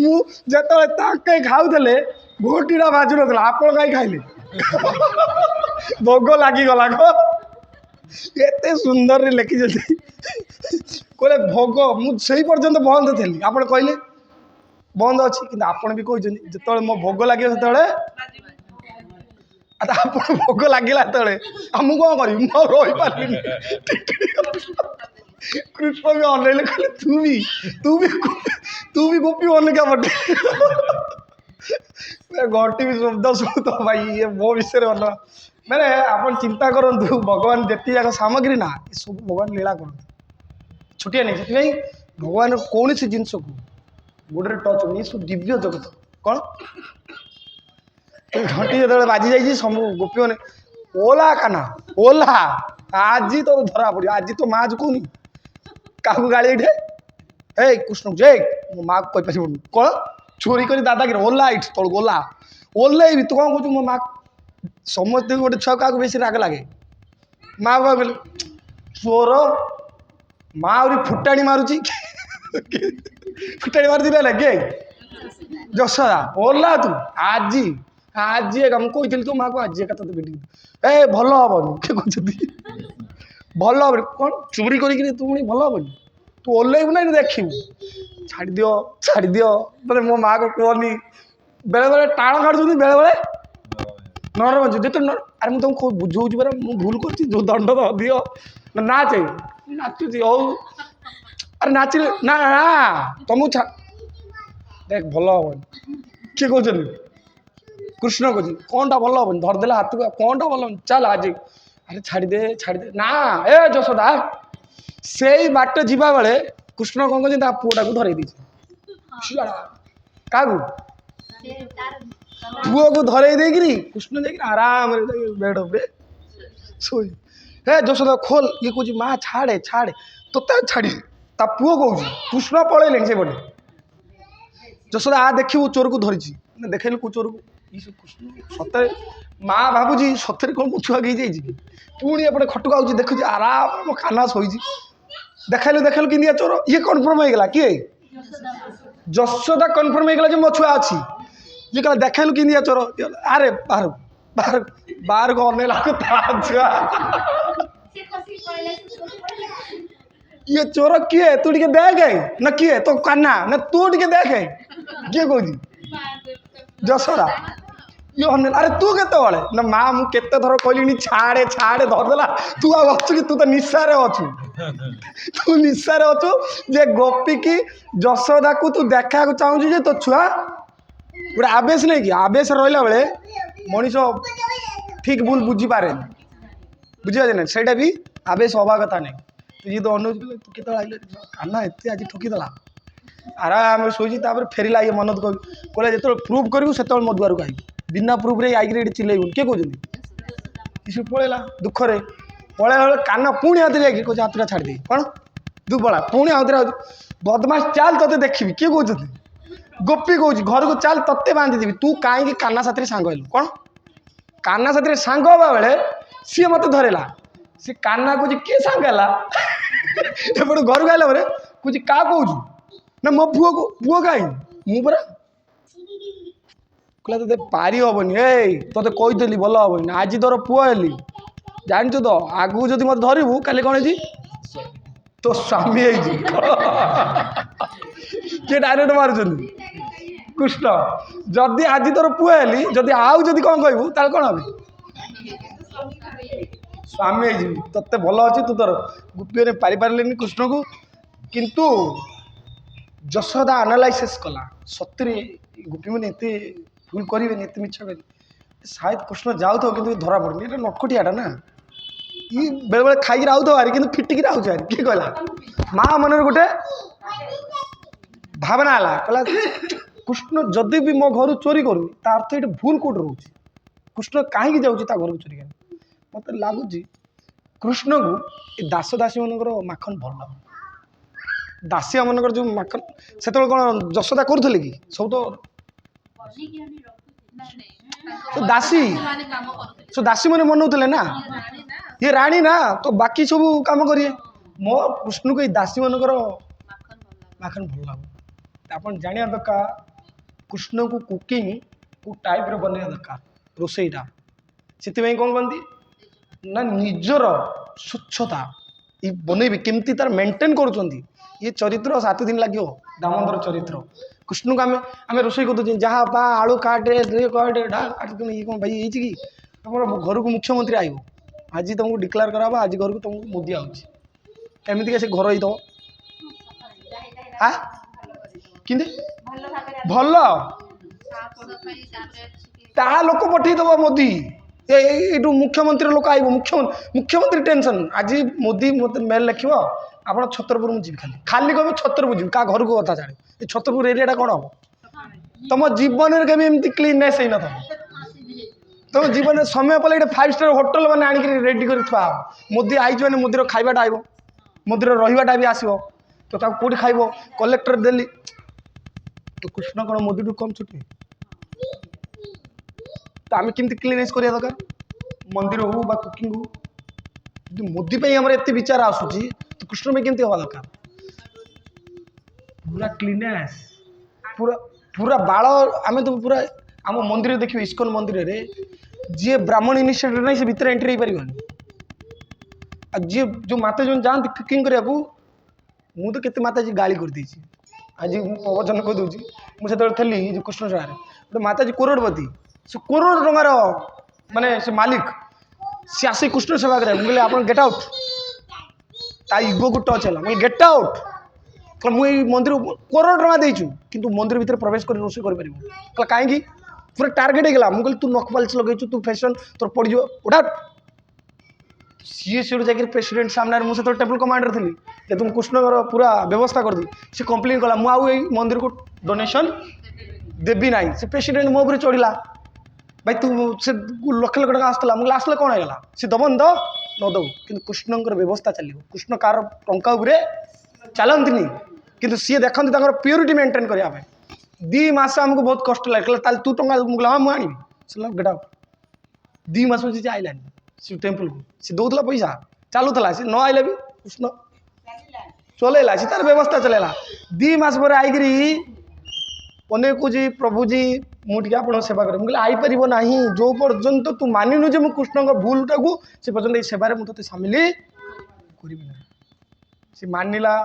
ମୁଁ ଯେତେବେଳେ ତାକେ ଖାଉଥିଲେ ଘଣ୍ଟିଟା ବାଜୁନଥିଲା ଆପଣ କାହିଁ ଖାଇଲେ ଭୋଗ ଲାଗିଗଲା। ଏତେ ସୁନ୍ଦରରେ ଲେଖିଛନ୍ତି କହିଲେ ଭୋଗ ମୁଁ ସେଇ ପର୍ଯ୍ୟନ୍ତ ବନ୍ଦ ଥିଲି ଆପଣ କହିଲେ ବନ୍ଦ ଅଛି କିନ୍ତୁ ଆପଣ ବି କହିଛନ୍ତି ଯେତେବେଳେ ମୋ ଭୋଗ ଲାଗିବ ସେତେବେଳେ ଆପଣ ଭୋଗ ଲାଗିଲା ସେତେବେଳେ ଆଉ ମୁଁ କ'ଣ କରିବି ମୁଁ ଆଉ ରହିପାରିଲିନି। କୃଷ୍ଣ ବି ଅନେଇଲେ କହିଲେ ତୁ ବି ଗୋପୀ ଅନେକା ପଟେ ଘଣ୍ଟି ବି ଶବ୍ଦ ଶୁଣୁଥ ଭାଇ ଇଏ ମୋ ବିଷୟରେ ଅଲଗା ମାନେ ଆପଣ ଚିନ୍ତା କରନ୍ତୁ ଭଗବାନ ଯେତିକି ଯାକ ସାମଗ୍ରୀ ନା ଏସବୁ ଭଗବାନ ଲୀଳା କରନ୍ତି ଛୋଟିଆ ନାହିଁ। ସେଥିପାଇଁ ଭଗବାନ କୌଣସି ଜିନିଷକୁ ଗୋଡ଼ରେ ଟଚ୍ ହଉନି ଏସବୁ ଦିବ୍ୟ ଜଗତ। କ'ଣ ଘଣ୍ଟି ଯେତେବେଳେ ବାଜି ଯାଇଛି ସବୁ ଗୋପୀ ମାନେ ଓଲା କାହ୍ନା ଓଲା ଆଜି ତ ଧରା ପଡ଼ିବ ଆଜି ତ ମାଆକୁ କହୁନି କାହାକୁ ଗାଳି ଏଇଠେ କୃଷ୍ଣକୁ ଯେ ମୋ ମାଆକୁ କହିପାରିବୁନି। କ'ଣ ଚୋରି କରି ଦାଦାଗିରି ଓଲା ଏଇଠି ତଳକୁ ଓହ୍ଲେଇବି ତୁ କ'ଣ କହୁଛୁ ମୋ ମା ସମସ୍ତେ ଗୋଟେ ଛୁଆ କାହାକୁ ବେଶୀ ରାଗ ଲାଗେ ମା ବାବା କହିଲେ ଚୋର ମା ଆହୁରି ଫୁଟାଣି ମାରୁଛି ନା କିଏ ଯଶୋଦା ଓଲା ତୁ ଆଜି ମୁଁ କହିଥିଲି ତୋ ମାଆକୁ ଆଜି ଏକା ତତେ ପିଟିବି ଭଲ ହବନି କିଏ କହୁଛନ୍ତି ଭଲ ହବନି। କ'ଣ ଚୋରି କରିକିରି ତୁ ପୁଣି ଭଲ ହବନି ତୁ ଓହ୍ଲେଇବୁ ନା ଦେଖିବୁ ଛାଡ଼ିଦିଅ ମାନେ ମୋ ମାଆକୁ କୁହନି ବେଳେବେଳେ ଟାଣ କାଢୁଛନ୍ତି ବେଳେବେଳେ ନରମ ଅଛି ଯେତେ ଆରେ ମୁଁ ତମକୁ ବୁଝଉଛି ପରା ମୁଁ ଭୁଲ କରୁଛି ଯେଉଁ ଦଣ୍ଡ ତ ଦିଅ ନାଚେ ନାଚୁଛି ହଉ ଆରେ ନାଚିଲେ ନା ତମକୁ ଦେଖ ଭଲ ହବନି କିଏ କହୁଛନ୍ତି कृष्ण कହୁଛି କ'ଣଟା ଭଲ ହେବନି ଧରିଦେଲା ହାତକୁ କ'ଣଟା ଭଲ ହେବନି ଚାଲ ଆଜି ଆରେ ଛାଡ଼ିଦେ ନା ଏ ଯଶୋଦା ସେଇ ବାଟ ଯିବା ବେଳେ କୃଷ୍ଣ କ'ଣ କରୁଛି ତା ପୁଅଟାକୁ ଧରେଇ ଦେଇଛି କାହାକୁ ପୁଅକୁ ଧରେଇ ଦେଇକିରି କୃଷ୍ଣ ଯାଇକିରି ଆରାମରେ ବେଡ୍ ଉପରେ ଶୋଇ ହେ ଯଶୋଦା ଖୋଲ ଇଏ କହୁଛି ମା ଛାଡ଼େ ତୋତେ ଛାଡ଼ି ତା ପୁଅ କହୁଛି କୃଷ୍ଣ ପଳେଇଲେଣି ସେପଟେ ଯଶୋଦା ଦେଖିବୁ ଚୋରକୁ ଧରିଛି ଦେଖେଇଲୁ କୋଉ ଚୋରକୁ ସତରେ ମା ଭାବୁଛି ସତରେ କ'ଣ ମୋ ଛୁଆ ହେଇଯାଇଛି କି ପୁଣି ଏପଟେ ଖଟକୁ ଆଉଛି ଦେଖୁଛି ଆରାମ ମୋ କାହ୍ନା ଶୋଇଛି ଦେଖେଇଲୁ କେମିତିଆ ଚୋର ଇଏ କନଫର୍ମ ହେଇଗଲା କିଏ ଯଶୋଦା କନଫର୍ମ ହେଇଗଲା ଯେ ମୋ ଛୁଆ ଅଛି ଇଏ କହିଲା ଦେଖେଇଲୁ କେମିତିଆ ଚୋର ଆରେ ବାହାରକୁ ଅନେଇଲା ତା ଛୁଆ ଇଏ ଚୋର କିଏ ତୁ ଟିକେ ଦେଖେ ନା କିଏ ତୋ କାହ୍ନା ନା ତୁ ଟିକେ ଦେଖେ କିଏ କହୁଛି ଯଶୋଦା ଇଏ ଅନେଇଲା ଆରେ ତୁ କେତେବେଳେ ନା ମା ମୁଁ କେତେ ଥର କହିଲିଣି ଛାଡ଼େ ଧରିଦେଲା ତୁ ଆଉ ଅଛୁ କି ତୁ ତ ନିଶାରେ ଅଛୁ ଯେ ଗୋପୀକି ଯଶୋଦାକୁ ତୁ ଦେଖିବାକୁ ଚାହୁଁଛୁ ଯେ ତୋ ଛୁଆ ଗୋଟେ ଆବେଶ ନାଇଁ କି ଆବେଶ ରହିଲା ବେଳେ ମଣିଷ ଠିକ୍ ଭୁଲ ବୁଝିପାରେନି ବୁଝିପାରୁଛ ନା ସେଇଟା ବି ଆବେଶ ହେବା କଥା ନାହିଁ ତୁ ଯିଏ ତ ଅନଉଛି ତୁ କେତେବେଳେ ଆଇଲେ କାହ୍ନା ଏତେ ଆଜି ଠକିଦେଲା ଆରାମରେ ଶୋଇଛି ତାପରେ ଫେରିଲା ଇଏ ମନ କହିଲା ଯେତେବେଳେ ପ୍ରୁଭ୍ କରିବୁ ସେତେବେଳେ ମୋ ଦୁଆରକୁ ଆଇବୁ ବିନା ପ୍ରୁଫ୍ରେ ଆଇକିରି ଏଠି ଚିଲେଇବୁନି କିଏ କହୁଛନ୍ତି ସେ ପଳେଇଲା ଦୁଃଖରେ ପଳେଇଲା ବେଳେ କାହ୍ନା ପୁଣି ହାତରେ ଯାଇକି କହୁଛି ହାତଟା ଛାଡ଼ିଦେଇ କ'ଣ ତୁ ପଳା ପୁଣି ହାତରେ ବଦମାସ ଚାଲ ତୋତେ ଦେଖିବି କିଏ କହୁଛନ୍ତି ଗୋପୀ କହୁଛି ଘରକୁ ଚାଲ ତତେ ବାନ୍ଧିଦେବି ତୁ କାହିଁକି କାହ୍ନା ସାଥିରେ ସାଙ୍ଗ ହେଲୁ କ'ଣ କାହ୍ନା ସାଥିରେ ସାଙ୍ଗ ହେବା ବେଳେ ସିଏ ମୋତେ ଧରେଇଲା ସେ କାହ୍ନା କହୁଛି କିଏ ସାଙ୍ଗ ହେଲା ଏପଟେ ଘରକୁ ଆସିଲା ପରେ କହୁଛି କାହା କହୁଛୁ ନା ମୋ ପୁଅ କାହିଁ ମୁଁ ପରା କହିଲା ତୋତେ ପାରି ହେବନି ଏଇ ତୋତେ କହିଥିଲି ଭଲ ହେବନି ଆଜି ତୋର ପୁଅ ହେଲି ଜାଣିଛୁ ତ ଆଗକୁ ଯଦି ମୋତେ ଧରିବୁ କାଲି କ'ଣ ହେଇଛି ତୋ ସ୍ୱାମୀ ହେଇଛି କିଏ ଡାଇରେକ୍ଟ ମାରୁଛନ୍ତି କୃଷ୍ଣ ଯଦି ଆଜି ତୋର ପୁଅ ହେଲି ଯଦି କ'ଣ କହିବୁ ତାହେଲେ କ'ଣ হবে ସ୍ୱାମୀ ହେଇଯିବି ତତେ ଭଲ ଅଛି ତୁ ତୋର ଗୋପୀରେ ପାରିପାରିଲେନି କୃଷ୍ଣକୁ କିନ୍ତୁ ଯଶୋଦା ଆନାଲାଇସିସ୍ କଲା ସତରେ ଗୋପୀମାନେ ଏତେ ଭୁଲ କରିବେନି ଏତେ ମିଛ କରିବେ ସାୟଦ କୃଷ୍ଣ ଯାଉଥାଉ କିନ୍ତୁ ଧରା ପଡ଼ୁନି ଏଇଟା ନଟଖଟିଆଟା ନା ଇ ବେଳେବେଳେ ଖାଇକି ଆଉଥାଉ ଆରି କିନ୍ତୁ ଫିଟିକି ଆଉଛି ଆରି କିଏ କହିଲା ମା ମନରେ ଗୋଟେ ଭାବନା ହେଲା କହିଲା କୃଷ୍ଣ ଯଦି ବି ମୋ ଘରୁ ଚୋରି କରୁନି ତା ଅର୍ଥ ଏଇଠି ଭୁଲ କେଉଁଠି ରହୁଛି କୃଷ୍ଣ କାହିଁକି ଯାଉଛି ତା ଘରକୁ ଚୋରି କରି ମୋତେ ଲାଗୁଛି କୃଷ୍ଣକୁ ଏ ଦାସ ଦାସୀମାନଙ୍କର ମାଖନ ଭଲ ଲାଗୁନି ଦାସିଆମାନଙ୍କର ଯେଉଁ ମାଖନ ସେତେବେଳେ କ'ଣ ଯଶୋଦା କରୁଥିଲେ କି ସବୁ ତ ଦାସୀମାନେ ମନଉଥିଲେ ନା ଇଏ ରାଣୀ ନା ତ ବାକି ସବୁ କାମ କରିବେ ମୋ କୃଷ୍ଣକୁ ଏଇ ଦାସୀମାନଙ୍କର ମାଖନ ଭଲ ଲାଗୁନି ଆପଣ ଜାଣିବା ଦରକାର କୃଷ୍ଣକୁ କୁକିଂ କେଉଁ ଟାଇପ୍ର ବନେଇବା ଦରକାର ରୋଷେଇଟା ସେଥିପାଇଁ କ'ଣ କହନ୍ତି ନା ନିଜର ସ୍ୱଚ୍ଛତା ଏ ବନେଇବେ କେମିତି ତାର ମେଣ୍ଟେନ୍ କରୁଛନ୍ତି ये चरित्र 7 दिन लगे दामोदर चरित्र कृष्ण को आम रोषे कर जहाँ पा आलू काटे ये कौन भाई ये कि तुम घर को मुख्यमंत्री आईब आज तुमको डिक्लेयर करा आज घर को तुमको मोदी आमती से घर ही हाँ कि भल ता लोक पठेदब मोदी यू मुख्यमंत्री लोक आईब मुख्यमंत्री टेंशन आज मोदी मत मेल लिख आप छतरपुर मुझे खाली कह छतरपुर जी क्या घर को कथा छाड़े ये छतरपुर एरिया कौन हम तुम जीवन में कभी एमती क्लीननेस ही न तुम जीवन में समय पड़े 5 स्टार होटल मैंने आनिक रेडी कर थुआ मोदी आई मैंने मोदी खाइबाटा आइब मोदी रहीबाटा भी आसो तो कौटी खाइब कलेक्टर देली तो कृष्ण कौन मोदी टू कम छुट्टी तो आम केमती क्लीननेस करा दरकार मंदिर हो कुकिंग हो मोदी आम एत विचार आसूची तो कृष्ण में केमती हवा दरकार पूरा क्लीननेस पूरा पूरा बाल आम तो पूरा आम मंदिर देखिए इस्कन मंदिर रे जी ब्राह्मण इनिशिएटेड नहीं से भितर एंट्री हो पार जी जो माता जो जाती कुकिंग करने को मुझे तो केते माता जी गाली कर दी आज प्रवचन कह दूसरी मुझे थी जो कृष्णचूड़ा गोटे माता जी करोड़पति से करोड़ टंकार माने से मालिक सी आसे कृष्ण सेवा करे मुझे आप गेट आउट ता इगो को टच है मुझे गेट आउट मुझे मंदिर करोड़ टका देचु किंतु मंदिर भीतर प्रवेश कर रोषे कर कहीं पूरा टार्गेट होगा मुझे तू नख पालिश लगे तू फैशन तोर पड़ उड़ा सी सीढ़ जाकर प्रेसिडेंट सामने मुझे तो टेबल कमांडर थी जे तुम कृष्ण पूरा व्यवस्था कर दी सी कंप्लेन कला मुझे मंदिर को डोनेशन देवी ना से प्रेसिडेंट मो चढ़ला भाई तू से लक्ष लक्ष टका आसला मुझे आसला कौन है सी दबन द न दौ कि कृष्णकर व्यवस्था चलो कृष्ण कार टंका चलती कि सी देखते प्योरीटी मेंटेन करने 2 मास आमको बहुत कष्ट लगे तू टंका मुझे हाँ मुझे आनी गेट आउट 2 मास सी आइलानी सी टेम्पल को सी दौला पैसा चलूला सी न आइले भी कृष्ण चलेला सी तार व्यवस्था चलेला 2 मास पर आईकरी अने को जी प्रभु जी मुझे आप सेवा कर मुझे आईपर ना जो पर्यंत तू मानिनु जे कृष्ण भूलटा को से पर्यटन सेवार मुझे सामिल करी सी मानिला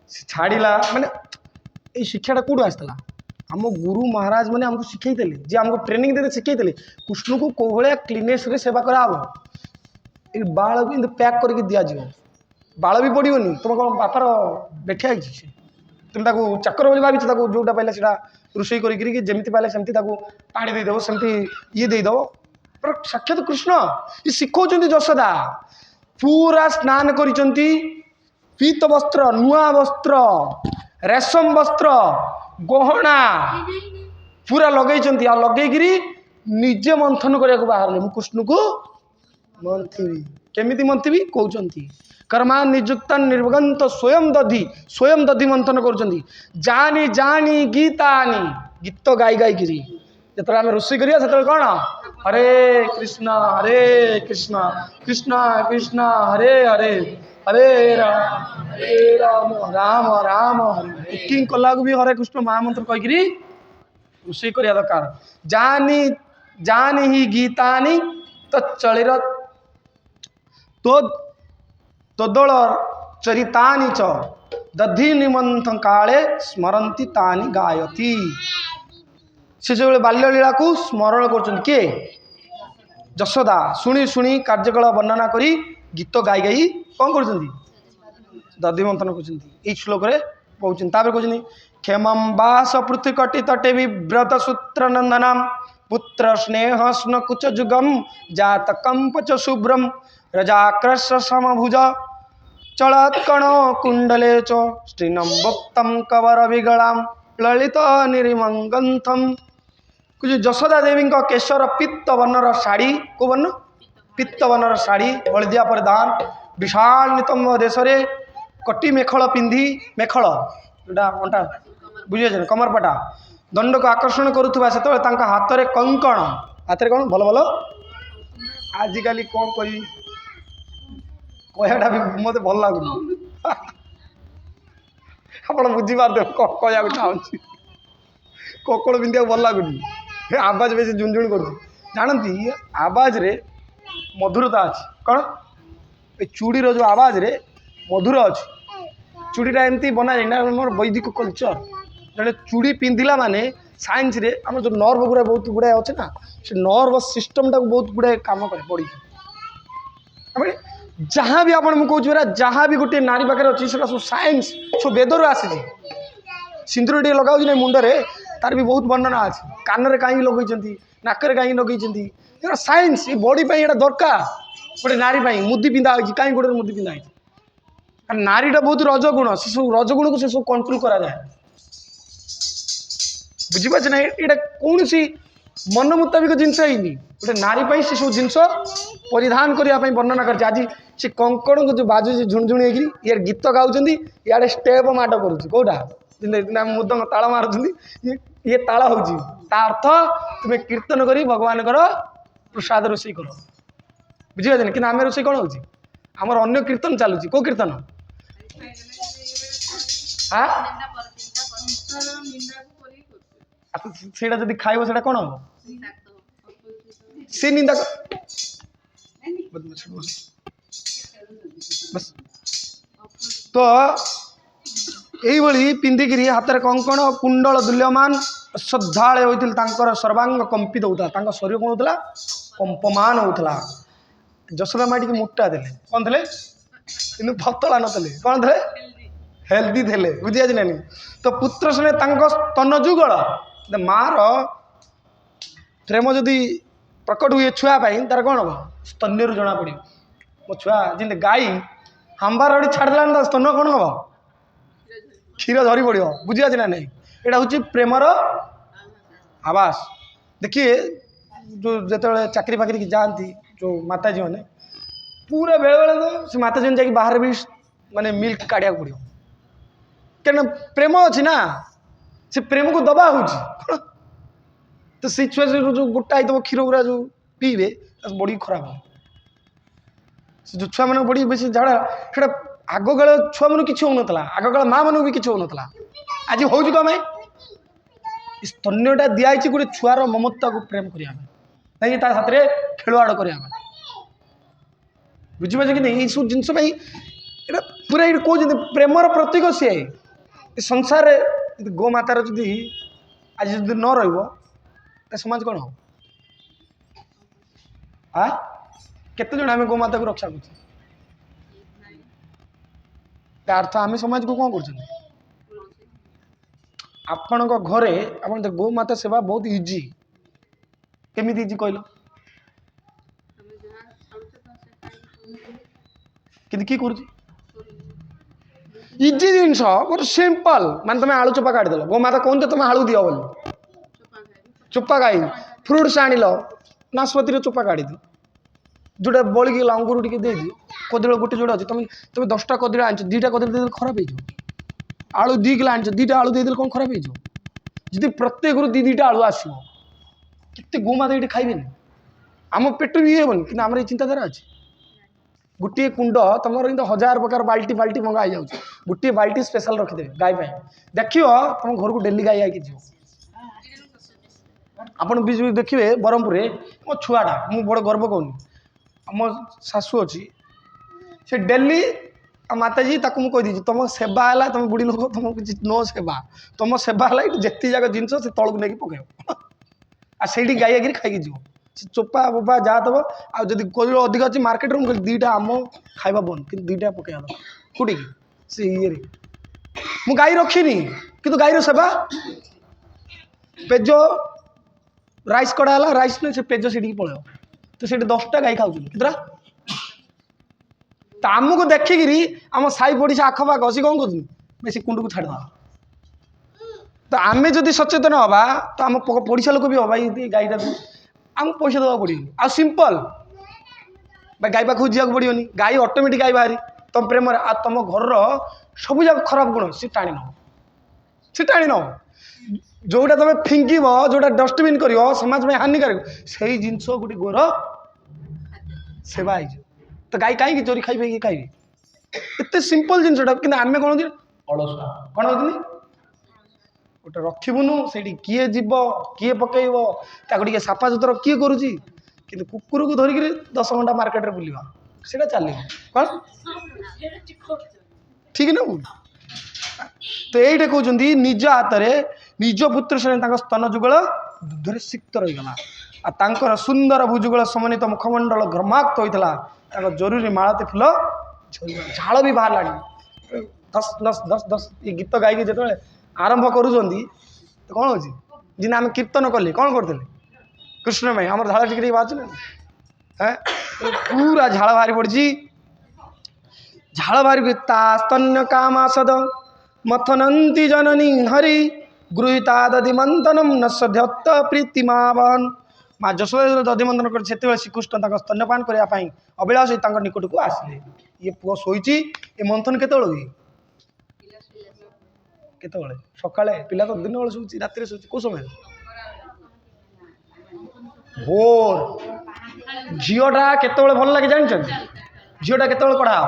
सी छाड़ा माने ये शिक्षाटा कौटू आसला आम गुरु महाराज मैंने आमको शिखई जे आमको ट्रेनिंग देते शिखई कृष्ण को कौ भाया क्लीनेस सेवा कराव ये बाल को पैक करके दिज्व बाल भी पड़ोनी तुम कौन बापार बेठिया तुम चाकर बोली भाई जोटा पाइला से रोषे करमी पाइला सेमती पानी देदेव सेमती ये देदेव पर साक्षात कृष्ण ये शिखौं यशोदा पूरा स्नान कर पीत वस्त्र नुआ वस्त्र रेशम वस्त्र गहना पूरा लगे लगे निजे मंथन करने को बाहर मु कृष्ण को मंथी केमी मंथी कहते कर्मा निजुक्ता निर्भगंत स्वयं दधि मंथन कर जानी जानी गीतानी गीत गाई गाई जो आम रोषे करा से कौन हरे कृष्ण कृष्ण कृष्ण हरे हरे हरे राम राम राम हरे कुकिंग कला भी हरे कृष्ण महामंत्र कहीकि रोषे करा दरकार जानी जानी ही गीतानी तो चलिर तो तोदल चरितानि च दधि निमंथ काले स्मरती तानि गायती से जो बाल्यलीला को स्मरण कर किए यशोदा शुणी शुणी कार्यकला वर्णना करी गीत गाई गाई कौन कर दधि मंथन कर श्लोक कहते कहते क्षेम बास पृथ्वी तटे विव्रत सूत्र नंदनम पुत्र स्नेह स्न कुच जुगम जात कंपच शुभ्रम रजाक्रश समभुज चलत्कण कुंडले च स्त्रीनम वक्तम कवर विगलाम ललित निरिमंगंथम कुछ यशोदा देवी केशर पित्त वर्णर शाड़ी को वर्ण पित्त वर्णर शाड़ी हलदिया परिधान विशाल नितंब देश कटी मेखल पिंधि मेखल जोटा अंटा बुझे कमरपटा दंड को आकर्षण करुवा से हाथ में कंकण हाथ में कौन भल भल आजिकल कौन कही कहटा भी मत भल लगुनि आप बुझीपारे कहया चाहूँगी ककड़ पिंधा भल लगुनि आवाज बेस झुंझुण कर जानती आवाज रे मधुरता अच्छी कौन ये चूड़ीर जो आवाज रे मधुर अच्छी चूड़ीटा एमती बना जाए मोर वैदिक कल्चर जड़े चूड़ी पिंधिला माने साइंस रे आम जो नर्व गुड़ा बहुत गुड़ाए अच्छे ना से नर्व सिस्टम टाक बहुत गुड़ाए कम करे पड़ी जहाँ भी आप कहूँ जहाँ भी गोटे नारी पाखे अच्छी सब साइंस सब वेदर आसी सिंदूर टे लगाऊ ना मुंडे तार भी बहुत वर्णना अच्छी कान में कहीं लगे नाक कहीं लगे साइंस ये बॉडी पर दरकार गोटे नारी मुदी पिंधा हो कहीं गोटे मुदी पिंधा है नारीटा बहुत रजगुण से सब रजगुण को से सब कंट्रोल करा जाए बुझीपारे ना ये कौन सी मन मुताबिक जिनस गोटे नारी से सब जिनस परिधान करने वर्णना कर आज से कंकड़ को जो बाजू झुणझुण ये गीत गाँव इे स्टेप माड करोटा मुदंग ताल मारुँच ये ताल हूँ अर्थ तुम्हें कीर्तन कर भगवान प्रसाद रोषे कर बुझीपारे कि आम रोषे कौन हो आमर अन्य कीर्तन चलुची कौ कीर्तन हाँ सेटा जब खाइब से कौन हम से निंदा बस तो यही पिंधिकी हाथ में कंकण कुंडल दुल्यमान श्रद्धालय होता सर्वांग कंपित होता शरीर कौन होता कंपमान होता यशोदा माँ टी मोटा थे कौन थे कि पतला नଥିଲେ कौन थे हेल्दी थे बुझी ना तो पुत्र स्ने स्तन जुगल मार ପ୍ରେମ ଯଦି ପ୍ରକଟ ହୁଏ ଛୁଆ ପାଇଁ ତାର କ'ଣ ହେବ ସ୍ତନ୍ୟରୁ ଜଣାପଡ଼ିବ। ମୋ ଛୁଆ ଯେମିତି ଗାଈ ହାମ୍ବା ରଡ଼ି ଛାଡ଼ିଦେଲାଣି ତା ସ୍ତନ୍ୟ କ'ଣ ହେବ କ୍ଷୀର ଧରି ପଡ଼ିବ। ବୁଝିପାରୁଛି ନା ନାହିଁ? ଏଇଟା ହେଉଛି ପ୍ରେମର ଆବାସ। ଦେଖିଏ ଯେଉଁ ଯେତେବେଳେ ଚାକିରି ଫାକିରିକି ଯାଆନ୍ତି ଯେଉଁ ମାତାଜୀମାନେ ପୁରା ବେଳେବେଳେ ତ ସେ ମାତାଜୀମାନେ ଯାଇକି ବାହାରେ ବି ମାନେ ମିଲ୍କ କାଢ଼ିବାକୁ ପଡ଼ିବ, କାରଣ ପ୍ରେମ ଅଛି ନା, ସେ ପ୍ରେମକୁ ଦବା ହେଉଛି କ'ଣ। ତ ସେଇ ଛୁଆ ଯେଉଁ ଗୋଟା ହେଇଥିବ କ୍ଷୀର ଗୁରା ଯେଉଁ ପିଇବେ ବଡ଼ି ଖରାପ ହେବ। ସେ ଯେଉଁ ଛୁଆମାନଙ୍କ ବଡ଼ି ବେଶୀ ଝାଡ଼ା ସେଇଟା ଆଗକାଳ ଛୁଆମାନଙ୍କୁ କିଛି ହେଉନଥିଲା, ଆଗକାଳ ମାଆମାନଙ୍କୁ ବି କିଛି ହେଉନଥିଲା, ଆଜି ହେଉଛି କ'ଣ ପାଇଁ? ସ୍ତନ୍ୟଟା ଦିଆହେଇଛି ଗୋଟେ ଛୁଆର ମମତାକୁ ପ୍ରେମ କରିବା ପାଇଁ, ନାଇଁ ତା ସାଥିରେ ଖେଳୁଆଡ଼ କରିବା ପାଇଁ। ବୁଝିପାରୁଛ କି ନାହିଁ? ଏଇସବୁ ଜିନିଷ ପାଇଁ ଏଇଟା ପୁରା ଏଇଠି କହୁଛନ୍ତି ପ୍ରେମର ପ୍ରତୀକ ସିଏ। ଏ ସଂସାରରେ ଯଦି ଗୋମାତାର ଯଦି ଆଜି ଯଦି ନ ରହିବ ତା ସମାଜ କ'ଣ ହେବ? କେତେଜଣ ଆମେ ଗୋମାତାକୁ ରକ୍ଷା କରୁଛୁ? ତା ଅର୍ଥ ଆମେ ସମାଜକୁ କ'ଣ କରୁଛନ୍ତି? ଆପଣଙ୍କ ଘରେ ଆପଣ ଗୋମାତା ସେବା ବହୁତ ଇଜି। କେମିତି ଇଜି କହିଲ? କିନ୍ତୁ କି କରୁଛି ଇଜି ଜିନିଷ ବହୁତ ସିମ୍ପଲ। ମାନେ ତମେ ଆଳୁ ଚୋପା କାଢିଦେଲ, ଗୋମାତା କହୁଛ ତମେ ଆଳୁ ଦିଅ ବୋଲି, ଚୋପା ଖାଇ ଫ୍ରୁଟ୍ସ ଆଣିଲ ନାଶପତିର ଚୋପା କାଢିଦିଅ, ଯେଉଁଟା ବଳିକି ଗଲା ଅଙ୍ଗୁର ଟିକେ ଦେଇଦିଅ, କଦଳୀ ଗୋଟେ ଯୋଡ଼େ ଅଛି, ତମେ 10ଟା କଦଳୀ ଆଣିଛ 2ଟା କଦଳୀ ଦେଇଦେଲେ ଖରାପ ହେଇଯିବ। ଆଳୁ 2 କିଲୋ ଆଣିଛ 2ଟା ଆଳୁ ଦେଇଦେଲେ କ'ଣ ଖରାପ ହେଇଯିବ? ଯଦି ପ୍ରତ୍ୟେକରୁ 2-2ଟା ଆଳୁ ଆସିବ କେତେ ଗୋମାତା ଏଇଠି ଖାଇବେନି? ଆମ ପେଟ ବି ହେବନି, କିନ୍ତୁ ଆମର ଏଇ ଚିନ୍ତାଧାରା ଅଛି। ଗୋଟିଏ କୁଣ୍ଡ ତମର କିନ୍ତୁ 1000 ପ୍ରକାର ବାଲ୍ଟି ମଙ୍ଗା ହେଇଯାଉଛି, ଗୋଟିଏ ବାଲ୍ଟି ସ୍ପେଶାଲ ରଖିଦେବେ ଗାଈ ପାଇଁ। ଦେଖିବ ତମ ଘରକୁ ଡେଲି ଗାଈ ଆଇକି ଯିବ। ଆପଣ ବି ଦେଖିବେ ବ୍ରହ୍ମପୁରରେ ମୋ ଛୁଆଟା, ମୁଁ ବଡ଼ ଗର୍ବ କରୁନି, ଆମ ଶାଶୁ ଅଛି, ସେ ଡେଲି ମାତାଜୀ ତାକୁ ମୁଁ କହିଦେଇଛି ତମ ସେବା ହେଲା, ତମେ ବୁଢ଼ୀ ଲୋକ ତମକୁ କିଛି ନ ସେବା, ତମ ସେବା ହେଲା ଏଇଠି ଯେତିକି ଯାକ ଜିନିଷ ସେ ତଳକୁ ନେଇକି ପକେଇବ ଆଉ ସେଇଠି ଗାଈ ଆଗିରି ଖାଇକି ଯିବ। ସେ ଚୋପା ବୋପା ଯାହା ଦେବ। ଆଉ ଯଦି କୋଦଳ ଅଧିକ ଅଛି ମାର୍କେଟରେ ମୁଁ କହିଲି 2ଟା ଆମ ଖାଇବା ବନ୍ଦ, କିନ୍ତୁ 2ଟା ପକେଇବା ଦବ କୋଉଠିକି ସେ ଇଏରେ। ମୁଁ ଗାଈ ରଖିନି, କିନ୍ତୁ ଗାଈର ସେବା। ପେଜ ରାଇସ୍ କଡ଼ା ହେଲା, ରାଇସ୍ ସେ ପେଜ ସେଠିକି ପଳେଇବ, ତ ସେଠି 10ଟା ଗାଈ ଖାଉଛନ୍ତି କେତେଟା। ତ ଆମକୁ ଦେଖିକିରି ଆମ ସାହି ପଡ଼ିଶା ଆଖପାଖ ସେ କ'ଣ କରୁଛନ୍ତି ବେଶୀ କୁଣ୍ଡକୁ ଛାଡ଼ିଦେବା। ତ ଆମେ ଯଦି ସଚେତନ ହେବା ତ ଆମ ପଡ଼ିଶା ଲୋକ ବି ହବା ଏଇ ଗାଈଟାକୁ ଆମକୁ ପଇସା ଦେବାକୁ ପଡ଼ିବନି। ଆଉ ସିମ୍ପଲ ଗାଈ ପାଖକୁ ଯିବାକୁ ପଡ଼ିବନି, ଗାଈ ଅଟୋମେଟିକ୍ ଗାଈ ବାହାରି ତମ ପ୍ରେମରେ। ଆଉ ତମ ଘରର ସବୁ ଯାକ ଖରାପ ଗୁଣ ସେ ଟାଣି ନେବ, ସେ ଟାଣି ନେବ। ଯେଉଁଟା ତମେ ଫିଙ୍ଗିବ, ଯେଉଁଟା ଡଷ୍ଟବିନ୍ କରିବ ସମାଜ ପାଇଁ ହାନିକାରକ, ସେଇ ଜିନିଷ ଗୋଟେ ଗୋର ସେବା ହେଇଯିବ। ତ ଗାଈ କାହିଁକି ଚୋରି ଖାଇବେ କି ଖାଇବେ? ଏତେ ସିମ୍ପଲ ଜିନିଷଟା, କିନ୍ତୁ ଆମେ କ'ଣ ହଉଛି ଅଳସୁଆ। କ'ଣ ହଉଛନ୍ତି ଗୋଟେ ରଖିବୁନୁ, ସେଇଠି କିଏ ଯିବ କିଏ ପକେଇବ, ତାକୁ ଟିକେ ସଫା ସୁତୁରା କିଏ କରୁଛି? କିନ୍ତୁ କୁକୁରକୁ ଧରିକିରି 10 ଘଣ୍ଟା ମାର୍କେଟରେ ବୁଲିବା ସେଇଟା ଚାଲିବ କ'ଣ ଠିକ ନା? ତ ଏଇଟା କହୁଛନ୍ତି ନିଜ ହାତରେ ନିଜ ପୁତ୍ର ଶ୍ରେଣୀ ତାଙ୍କ ସ୍ତନ ଯୁଗଳ ଦୁଗ୍ଧରେ ସିକ୍ତ ରହିଗଲା, ଆଉ ତାଙ୍କର ସୁନ୍ଦର ଭୁଜୁଗଳ ସମନ୍ୱିତ ମୁଖମଣ୍ଡଳ ଘର୍ମାକ୍ତ ହୋଇଥିଲା, ତାଙ୍କ ଜରୁରୀ ମାଳତୀ ଫୁଲ ଝାଳ ବି ବାହାରିଲାଣି। ଦଶ ଦଶ ଦଶ ଦଶ ଏ ଗୀତ ଗାଇକି ଯେତେବେଳେ ଆରମ୍ଭ କରୁଛନ୍ତି ତ କ'ଣ ହେଉଛି, ଯେମିତି ଆମେ କୀର୍ତ୍ତନ କଲେ କ'ଣ କରୁଥିଲେ କୃଷ୍ଣ ପାଇଁ, ଆମର ଝାଳ ଟିକେ ଟିକେ ବାହାରୁଛି ନା? ପୁରା ଝାଳ ବାହାରି ପଡ଼ିଛି। ଝାଳ ବାହାରି ତା ସ୍ତନ୍ୟ କାମାସଦ ମଥନନ୍ତି ଜନନୀ ହରି ଗୃହୀତା ଦଧି ମନ୍ଥନମ୍ ନ ସଧ୍ୟତ ପ୍ରୀତିମାବନ। ମା ଯଶୋଦା ଦଧି ମନ୍ଥନ କରି ସେତେବେଳେ ଶ୍ରୀକୃଷ୍ଣ ତାଙ୍କ ସ୍ତନ୍ୟପାନ କରିବା ପାଇଁ ଅଭିଳାଷ ତାଙ୍କ ନିକଟକୁ ଆସିଲେ। ଇଏ ପୁଅ ଶୋଇଛି, ଏ ମନ୍ଥନ କେତେବେଳେ ହୁଏ? କେତେବେଳେ? ସକାଳେ। ପିଲା ତ ଦିନ ବେଳେ ଶୋଉଛି, ରାତିରେ ଶୋଉଛି, କୋଉ ସମୟରେ? ଭୋର। ଝିଅଟା କେତେବେଳେ ଭଲ ଲାଗେ ଜାଣିଛନ୍ତି? ଝିଅଟା କେତେବେଳେ କଢ଼ା ହବ?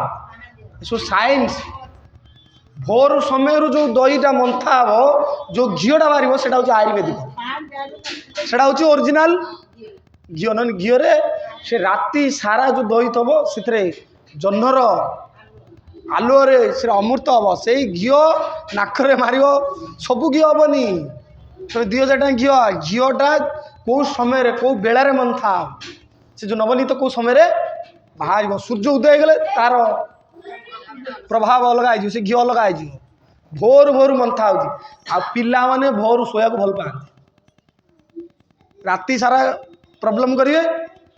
ସବୁ ସାଇନ୍ସ। ଭୋର ସମୟରୁ ଯେଉଁ ଦହିଟା ମନ୍ଥା ହବ, ଯେଉଁ ଘିଅଟା ବାହାରିବ ସେଟା ହେଉଛି ଆୟୁର୍ବେଦିକ, ସେଟା ହେଉଛି ଅରିଜିନାଲ ଘିଅ। ନହେଲେ ଘିଅରେ ସେ ରାତି ସାରା ଯେଉଁ ଦହି ଥବ ସେଥିରେ ଜହ୍ନର ଆଲୁଅରେ ସେଟା ଅମୃତ ହବ। ସେଇ ଘିଅ ନାକରେ ମାରିବ, ସବୁ ଘିଅ ହବନି। 2000 ଟଙ୍କା ଘିଅ, ଘିଅଟା କେଉଁ ସମୟରେ କେଉଁ ବେଳାରେ ମନ୍ଥା ହବ, ସେ ଯେଉଁ ନବନୀତ କେଉଁ ସମୟରେ ବାହାରିବ। ସୂର୍ଯ୍ୟ ଉଦୟ ହେଇଗଲେ ତାର ପ୍ରଭାବ ଅଲଗା ହେଇଯିବ, ସେ ଘିଅ ଅଲଗା ହେଇଯିବ। ଭୋରୁ ଭୋରୁ ମନ୍ଥା ହେଉଛି। ଆଉ ପିଲାମାନେ ଭୋରୁ ଶୋଇବାକୁ ଭଲ ପାଆନ୍ତି। राति सारा प्रॉब्लम करिए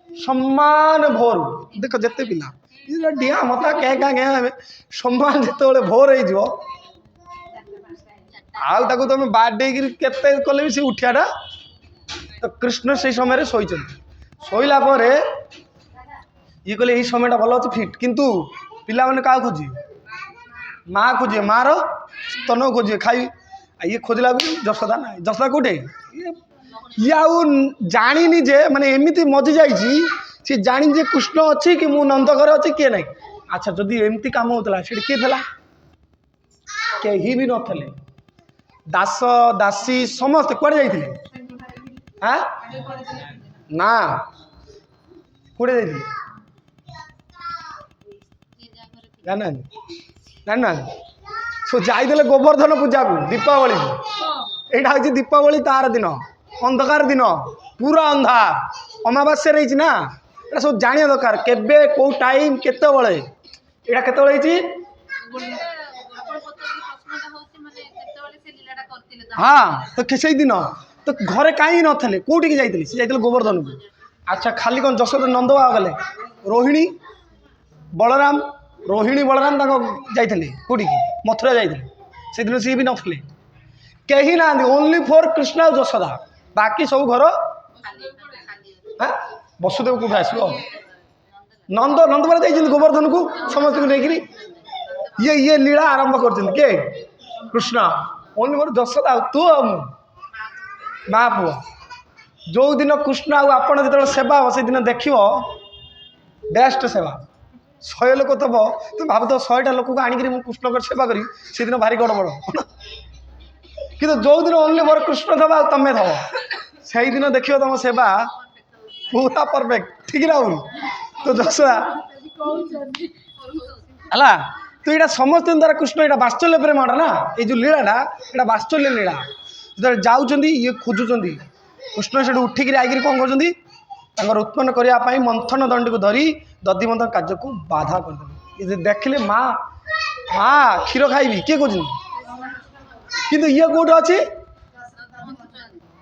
सम्मान भोर देख जिते पिला डिया मता क्या क्या सम्मान जिते भोर हो आउ तुम बाडे केते कले भी सी उठियाटा तो कृष्ण से समय शोला ये कहले यही समय भल अच्छे फिट किंतु पिला मैंने क्या खोजे माँ खोजे माँ स्तन खोजे खाई ये खोजला भी जशोदा ना जशोदा कौटे ये आउ जानी जे माने एमती मजी जाइए सी जानी जे कृष्ण अच्छी कि मु नंद घर अच्छी किए ना अच्छा जदि एमती कम होता किए था कहीं भी नथिले दास दासी समस्त कड़े जाइए हाँ ना कड़े जाइए जाना जाना सो जाइए गोवर्धन पूजा को दीपावली यहाँ हूँ दीपावली तार दिन अंधकार दिन पूरा अंधार अमावास्या रही ना ये सब जाना दरकार केबे कौ टाइम केते बळे एटा केते बळे हिची हाँ तो से दिन तो घरे कहीं नथिले कोठी जाइए सी जाइए गोवर्धन को अच्छा खाली कौन जशोदा नंद बाबा गले रोहिणी बलराम रोहिणी बलराम जाइए कौटी मथुरा जाइए से दिन सी भी नथिले कहीं ना ओनली फॉर कृष्ण और जशोदा बाकी सब घर हाँ वसुदेव कौट आसो नंद नंद बार जाइए गोवर्धन को समस्त को लेकर ये लीला आरंभ कर किए कृष्ण ओनली फॉर जशोदा तू माँ पुओ जो दिन कृष्ण आपण जो सेवा हम से दिन देख बेस्ट सेवा 100 लोक तब तुम भाव तो 100टा लोक को आणिक कृष्ण सेवा करी से दिन भारी गड़बड़ कि जो दिन ओनली मोर कृष्ण दबा तमें दब से दिन देख तुम सेवा पूरा परफेक्ट ठीक ना तो जशोदा है तो यहाँ समस्त द्वारा कृष्ण यहाँ बात्सल्य प्रेमटा ना ये जो लीलाटा यहाँ बात्सल्य लीला जो जाऊँच ये खोजुंट कृष्ण से उठिक आई कौन कर उत्पन्न करने मंथन दंडी को धरी दधी मंथन कार्य को बाधा करदे देखिले माँ माँ क्षीर खाइबी किए कौन कि ये कौट अच्छे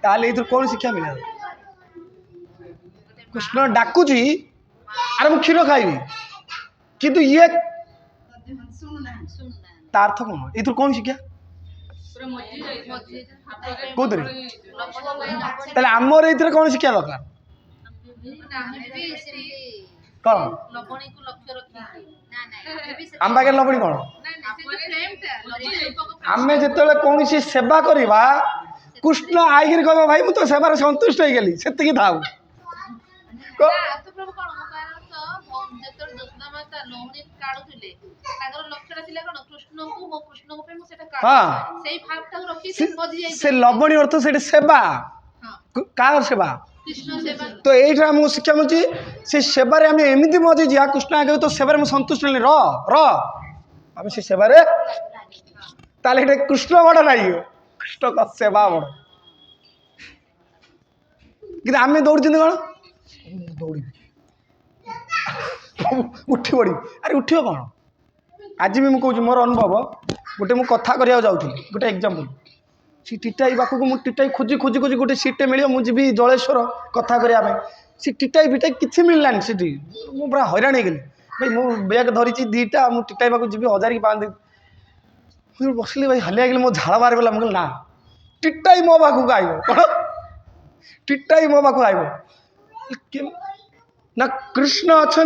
ताले कौन शिक्षा मिले कृष्ण डाकुची अरे मुझे क्षीर खाइबी किंतु ये तार्थ कौन ये कौन शिक्षा कौन आमर ये कौन शिक्षा दरकार कौन आम पाखे लवणी कौन आम जो कौन सेवा करवा कृष्ण आई कह भाई मुझे तो सेवार संतुष्ट हो गली से था हाँ से लवणी अर्थ से सेवा कार सेवा तो ये आमको शिक्षा मिली से सेवार आम एमती मजे जा कृष्ण आगे तो सेवार संतुष्ट नहीं रम से सेवार ताले कृष्ण बड़ ना कृष्ण का सेवा बड़ कि आम दौड़ कौन दौड़ उठी पड़ी अरे उठ कौन आज भी मुझे मोर अनुभव गोटे मुझे कथा करने जाऊँ गोटे एग्जांपल सी टीटाई पाखक मुझे टीटाई खोजी खोजी खोजी गोटे सीटे मिले मुझे जी जलेश्वर कथा करने सी टीटाई फिटाई किसी मिललानी सी मुझे पूरा हैरान हो गली भाई मु बैग धरी दीटा मुझे टीटाई पाक जी 1000 की 5 मुझे बसली भाई हलिया गली मो झाड़ बाहर गला मुझे ना टीटाई मो पाखक आइब कौन टीटाई मो पाखक आइब ना कृष्ण अच्छा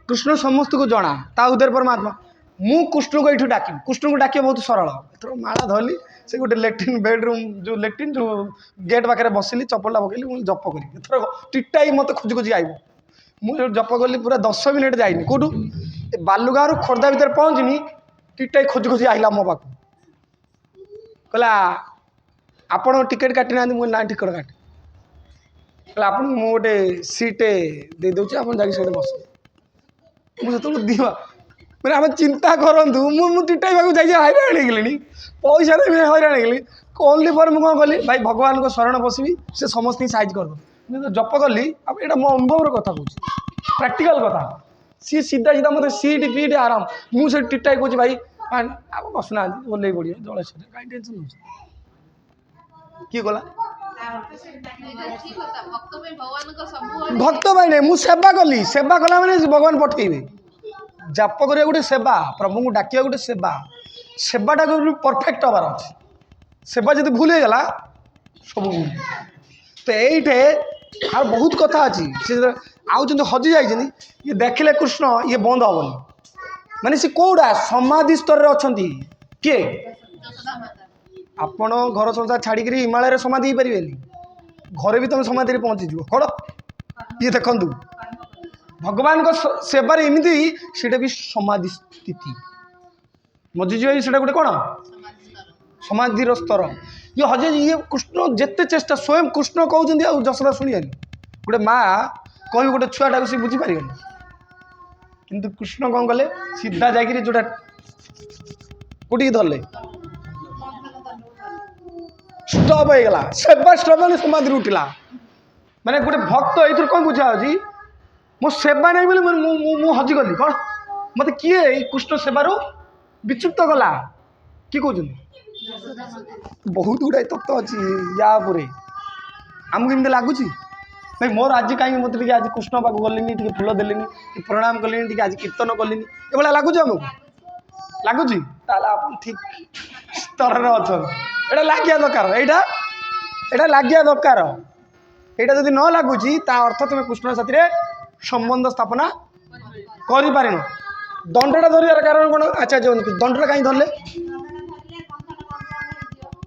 कृष्ण समस्त को जना ता उदर परमात्मा मु कृष्ण को ये डाक कृष्ण को डाकिया बहुत सरल एथर माला धरली से गोटे लैट्रिन बेडरूम जो लैट्रिन जो गेट पाखे बसिली चपलटा पकड़ी मुझे जप करी एथर टीटाई मत खोजी खोजी आइब मुझे जप कली पूरा 10 मिनिट जाइनी कौटू बालुगाँव खोर्धा भितर पहुँचनी टीटाई खोजी खोजी आइला मो पाक कहला आपण टिकेट काटी ना मुझे ना टिकेट काटे कहला आप गोटे सीटे दे दूसरी आप जाके बस मुझे तो दिवा मैंने आम चिंता करूँ टीटाई पाक जाइए हैरान गली पैसा देवी हैरान गली ओनली फॉर मुझे कौन कली भाई भगवान को शरण बसबी से समस्त साइज कर मुझे जप कली यहाँ मो अनुभव कथा कह प्रैक्टिकल कथा सी सीधा सीधा मतलब सीट फीट आराम मुझे टीटाई कह भाई आप बसुना ओल्ल पड़े जलेश्वर कहीं टेंशन किए गला भक्त भाई नहीं मुझे सेवा कली सेवा कला मैंने भगवान पठेबे जाप कर गोटे सेवा प्रभु को डाक गोटे सेवा सेवाटा परफेक्ट हबार अच्छे सेवा जब भूल हो गला सब भूल तो ये आ बहुत कथा अच्छी आउट हजि जाइए ये देखिले कृष्ण ये बंद हेनी माने सी कौटा समाधि स्तर अच्छा किए आपण घर संसार छाड़ी हिमालय समाधि पारे घरे भी तुम समाधि पहुँचीज कौन ये देखु भगवान को सेवार एमती से भी समाधि स्थिति मजिजी से गोटे कौन समाधि स्तर ये हजे ये कृष्ण जिते चेष्टा स्वयं कृष्ण कहते जसोदा शुणियानी गोटे माँ कह गोटे छुआटा सी बुझीपारे किंतु कृष्ण कौन कले सीधा जाकि जोटा कोटी धरले स्टॉप हो गला सेवा स्टॉप मैंने समाधि उठिला माने गोटे भक्त ये कौन बुझा मो सेवा नहीं बोले मु हजिगली कौन मत किए कृष्ण सेवार विच्युत गला किए कहते बहुत गुड़ाए तत्व अच्छी या आमको एमती लगुच भाई मोर आज कहीं मत आज कृष्ण पाक गलिनी फूल देनी प्रणाम कलिनी आज कीर्तन कलिनी ये लगुच आमको लगुच ठीक स्तर अच्छा एटा लगे दरकार यहाँ लगे दरकार यहाँ जब न लगुच अर्थ तुम कृष्ण साथी संबंध स्थापना कर दंडटा धरियार कारण कौन आचार्य दंडटा कहीं धरले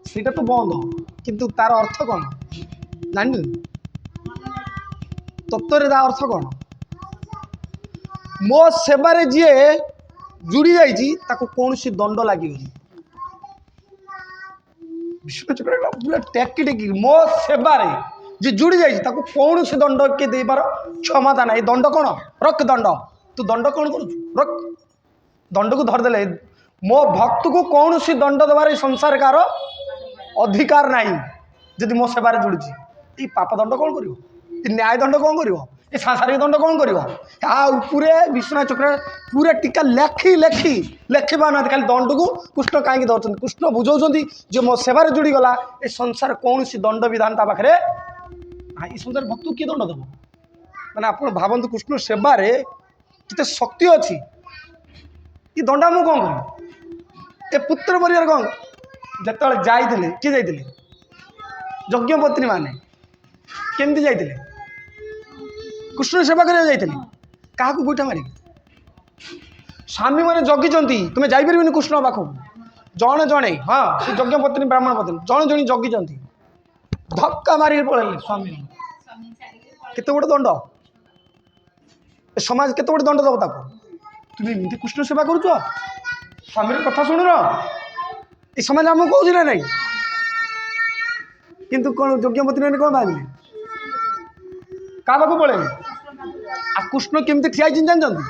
सीटा तो बंद किंतु तार अर्थ कौन जान तत्व अर्थ कौन मो सेवारे जी जुड़ी जाइए कौन सी दंड लगे विष्णु टेकी टेकी मो सेवारे जी जुड़ी जाइए कौन सी दंड किए दे पार क्षमता ना दंड कौन रख दंड तू दंड कौन कर रख दंड को धरदे मो भक्त को कौन सी दंड देवार संसार कार अधिकार नहीं जदि मो सेवारे जुड़ी ये पाप दंड कौन कर न्याय दंड कौन कर सांसारिक दंड कौन कर विश्वनाथ चक्र पूरा टीका लेखी लेखी लेखि पाना खाली दंड को कृष्ण कहीं धरते कृष्ण बुझाऊँ जो मो सेवारे जुड़ी गला ये संसार कौन सी दंड विधान ता पाखे ये संसार भक्त किए दंड देव मैंने आप भावतु कृष्ण सेवारे कितने शक्ति अच्छी ये दंडा मु कौन कर ए पुत्र परिवार कौन जिते जाइए किए जाइए यज्ञपत्नी माने केमती जाइए कृष्ण सेवा करा जाइए क्या गोईठा मारिक स्वामी मैंने जगिंट तुम्हें जापर कृष्ण पाखक जड़े जड़े हाँ से यज्ञपत्नी ब्राह्मण पत्नी जड़े जड़े जगिंट धक्का मारिक पड़े स्वामी केते गोटे दंड समाज केते गोटे दंड दब ताको तुम एमती कृष्ण सेवा करुच स्वामी कथा शुणुन ये समाज आमको कौन ना नहीं किंतु कौन यज्ञपत्नी मैंने कौन भाविले क्या पाक पड़े आ कृष्ण केमती ठिया जानते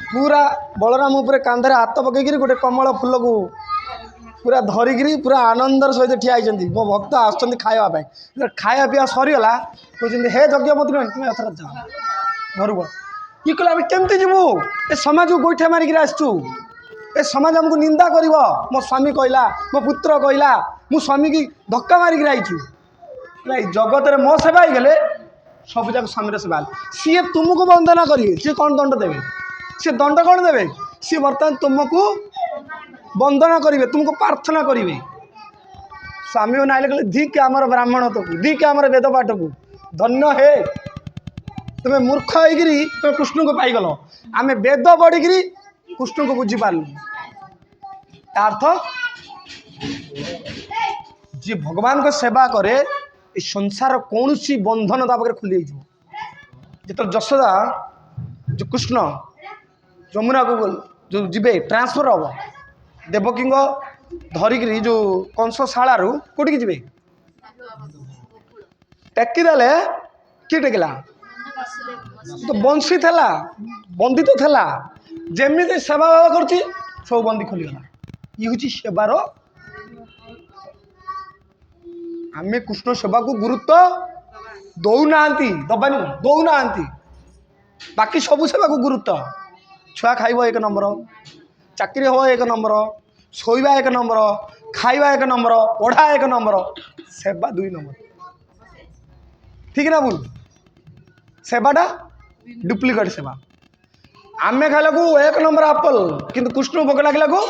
पूरा बलराम उपर कांधे हाथ पकईकि गोटे कमल फूल को पूरा धरिकी पूरा आनंदर सहित ठिया मो भक्त आसुँच खावाई खाया पीवा सरीगला कहते हे यज्ञपत्नी तुम एथर जाओ घर को ये कहले आम केमती जीवु ए समाज को गोईठा मारिक आसचु ए समाज आमको निंदा कर मो स्वामी कहला मो पुत्र कहला मु स्वामी की धक्का मारिक आई जगत में मो सेवा गले सब जाक स्वामी सेवा सी तुमको वंदना करेंगे सी कौन दंड देवे सी दंड कौन देवे सी बर्तमान तुमको वंदना करेंगे तुमको प्रार्थना करेंगे स्वामी नाइले कहले धिक आमर ब्राह्मण तो धिक आमर वेद पाठ को धन्य हे तुम्हें मूर्ख होगी तुम कृष्ण को पाईगल आम वेद पढ़िक कृष्ण को बुझीपारू अर्थ जी भगवान को सेवा करे ये संसार कौन सी बंधन पाखे खुली जो जशोदा जो कृष्ण यमुना को जो जीवे ट्रांसफर हम देवकी धरिक जो कंसशाला कौटी जी टेकीदे किए टेकिला तो बंशी था बंदी तो था जमी सेवा भाव कर सब बंदी खोलीगला ये हूँ सेवार आम कृष्ण सेवा को गुरुत्व दौना दबानी दौना बाकी सबू सेवा को गुरुत्व छुआ खाइब एक नंबर चाकरी हम एक नंबर शोवा एक नंबर खाइबा एक नंबर पढ़ा एक नंबर सेवा दुई नंबर ठीक ना भूल सेवाटा डुप्लिकेट सेवा आमे खाइला को 1 नंबर आप्पल किंतु कृष्ण भोग लागला को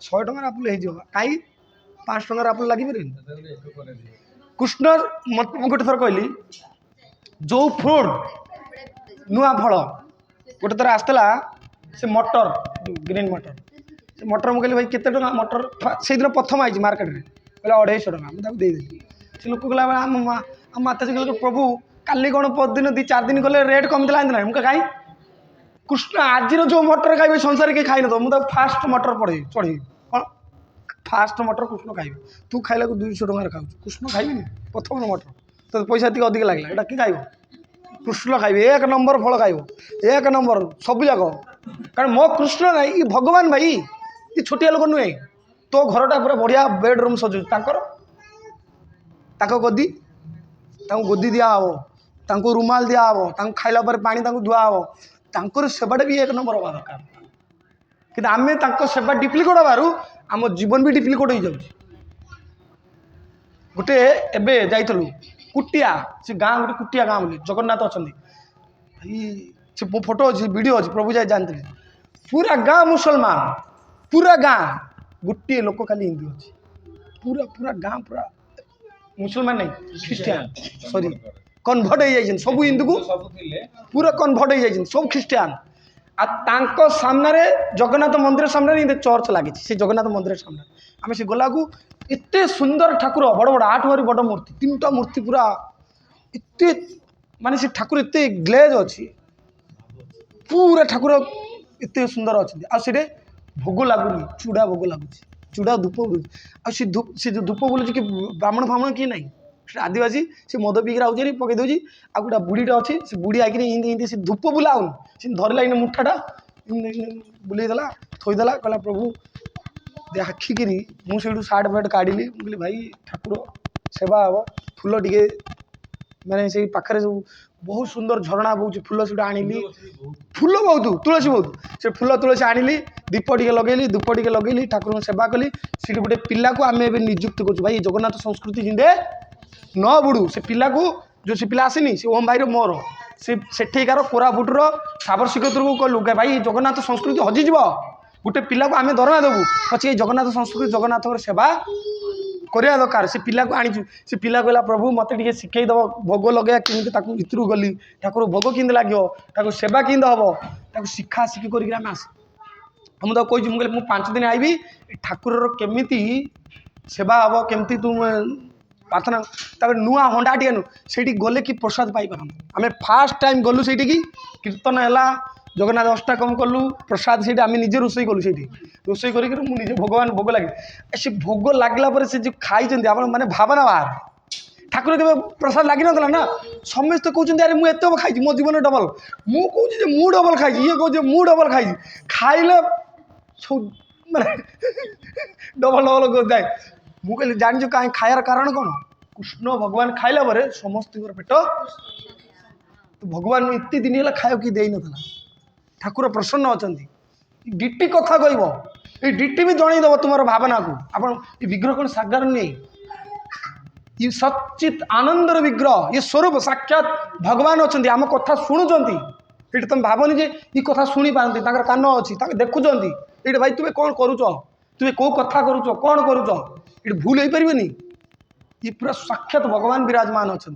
100 टंका आप्पल हे जिवो काई 5 टंका आप्पल लागि परबे कृष्ण मत गोटे थर कहली जो फ्रूट नुआ फल गोटे थर आसला से मटर ग्रीन मटर से मटर मुझे भाई केते टंका मटर से दिन प्रथम आई मार्केट में कहला 250 टंका मुझे देदेली से लोक कहला आम माता जी कहले प्रभु काली कौन दिन 2-4 दिन गले रेट कमी देला ना मुझे कहीं कृष्ण आज जो मटर खाइबे संसार के खाई न मुझे फास्ट मटर पड़े चढ़े कौन फास्ट मटर कृष्ण खाइबे तू खाइला को 200 टंका खाऊ कृष्ण खाइबे प्रथम मटर तो पैसा टी अधिक लगला एटा कि खाइबो कृष्ण खाइबे 1 नंबर फल खाइबो 1 नंबर सब जाक कारण मो कृष्ण ना ये भगवान भाई ये छोटिया लोक नुहे तो घरटा पूरा बढ़िया बेडरूम सजू गदी गदी दिया हम रुमाल दिया हम खाइला पानी धुआ हम सेवाटा भी 1 नंबर हवा दरकार कि आम सेवा डिप्लिकेट हबारू आम जीवन भी डिप्लिकेट हो जाऊँ गोटे एबे जाइलु कुटिया से गाँ गोटे कुटिया गाँ बोली जगन्नाथ अच्छा भाई से मो फोटो अच्छी वीडियो अच्छी प्रभु जाए जानते पूरा गाँ मुसलमान पूरा गाँ गोटे लोक खाली हिंदू अच्छी पूरा पूरा गाँ पूरा मुसलमान नहीं ख्रीस्टियान सॉरी कन्वर्ट हो जाए सब हिंदू को पूरा कन्वर्ट हो जाए सब ख्रीस्टियान आ सामने जगन्नाथ मंदिर सामने चर्च लगी से जगन्नाथ मंदिर सामने आम से गला को एत सुंदर ठाकुर बड़ बड़ 8 बारी बड़ मूर्ति 3टा मूर्ति पूरा एत माने से ठाकुर एत ग्लेज अच्छी पूरा ठाकुर एत सुंदर अच्छा आटे भोग लगुनि चूड़ा भोग लगुच चूड़ा धूप बोलूँ से जो धूप बोलूँ कि ब्राह्मण फामण किए ना आदिवासी से मद पीक आउे पकई दूसरी आ गोटा बुढ़ीटा अच्छी से बुढ़ी आखिर हिंदी हिंदी से धूप बुलाऊन से धरला इन मुठाटा बुलेदेला थोदेला कहला प्रभु आखिकी मुझे सार्ट पैंट काढ़ी कहली भाई ठाकुर सेवा हम फूल टे मैंने से पाखे सब बहुत सुंदर झरणा बहुत फूल से आनिली फूल बहुत तुलसी बहुत से फूल तुलसी आनिली दीप टे लगेली धूप टे लगेली ठाकुर सेवा कली से गोटे पिला को आम नियुक्त कर भाई जगन्नाथ संस्कृति जिंदे न बुड़ू से पिला को जो से पिला आसनी से ओम भाई मोर से सेठिकार कोरापुटर साबर श्रीक्षेत्र को कहलु भाई जगन्नाथ संस्कृति हजिज गोटे पिला को आम दरमा देवु पचे जगन्नाथ संस्कृति जगन्नाथ सेवा करवा दरकार से पिला को आनीचु से पिला कहला प्रभु मत टे शिखई दब भोग लगे कि भितर गली ठाकुर भोग कि लगे ठाकुर सेवा कि हम शिखा शिखी करके आस मुझे कही मुझे 5 दिन आईबी ठाकुर केमी सेवा हम केमती तुम प्रार्थना तक नुआ हंडा टे से गले कि प्रसाद पाई पार आम फास्ट टाइम गलु से कीर्तन है जगन्नाथ अष्टकम कलु प्रसाद से आम निजे रोषे कलु से रोषे करके भगवान भोग लगे से भोग लगला से जो खाई मैंने भावना बाहर ठाकुर के प्रसाद लगी ना ना समस्ते कहते अरे मुझे एत खाई मो जीवन डबल मुझे मु डबल खाई ये कहे मु डबल खाई खाइले सब माने डबल डबल जाए मुझे जानी कहीं खायार कारण कौन कृष्ण भगवान खाइला समस्त पेट तो भगवान इतने दिन है खाया कि दे ना ठाकुर प्रसन्न अच्छा डीटी कथा कह डीटी भी जनईदेव तुम भावना को आप विग्रह कौन सागर नहीं ये सचित आनंदर विग्रह ये स्वरूप साक्षात भगवान अच्छा आम कथा शुणुंट ये तुम भावनी जे ये कथा शुणी पारती कान अच्छी देखुं ये भाई तुम्हें कौन करुच तुम्हें कौ कथा करुच कौन करुच ये भूल हो पारे ये पूरा साक्षात भगवान विराजमान अच्छा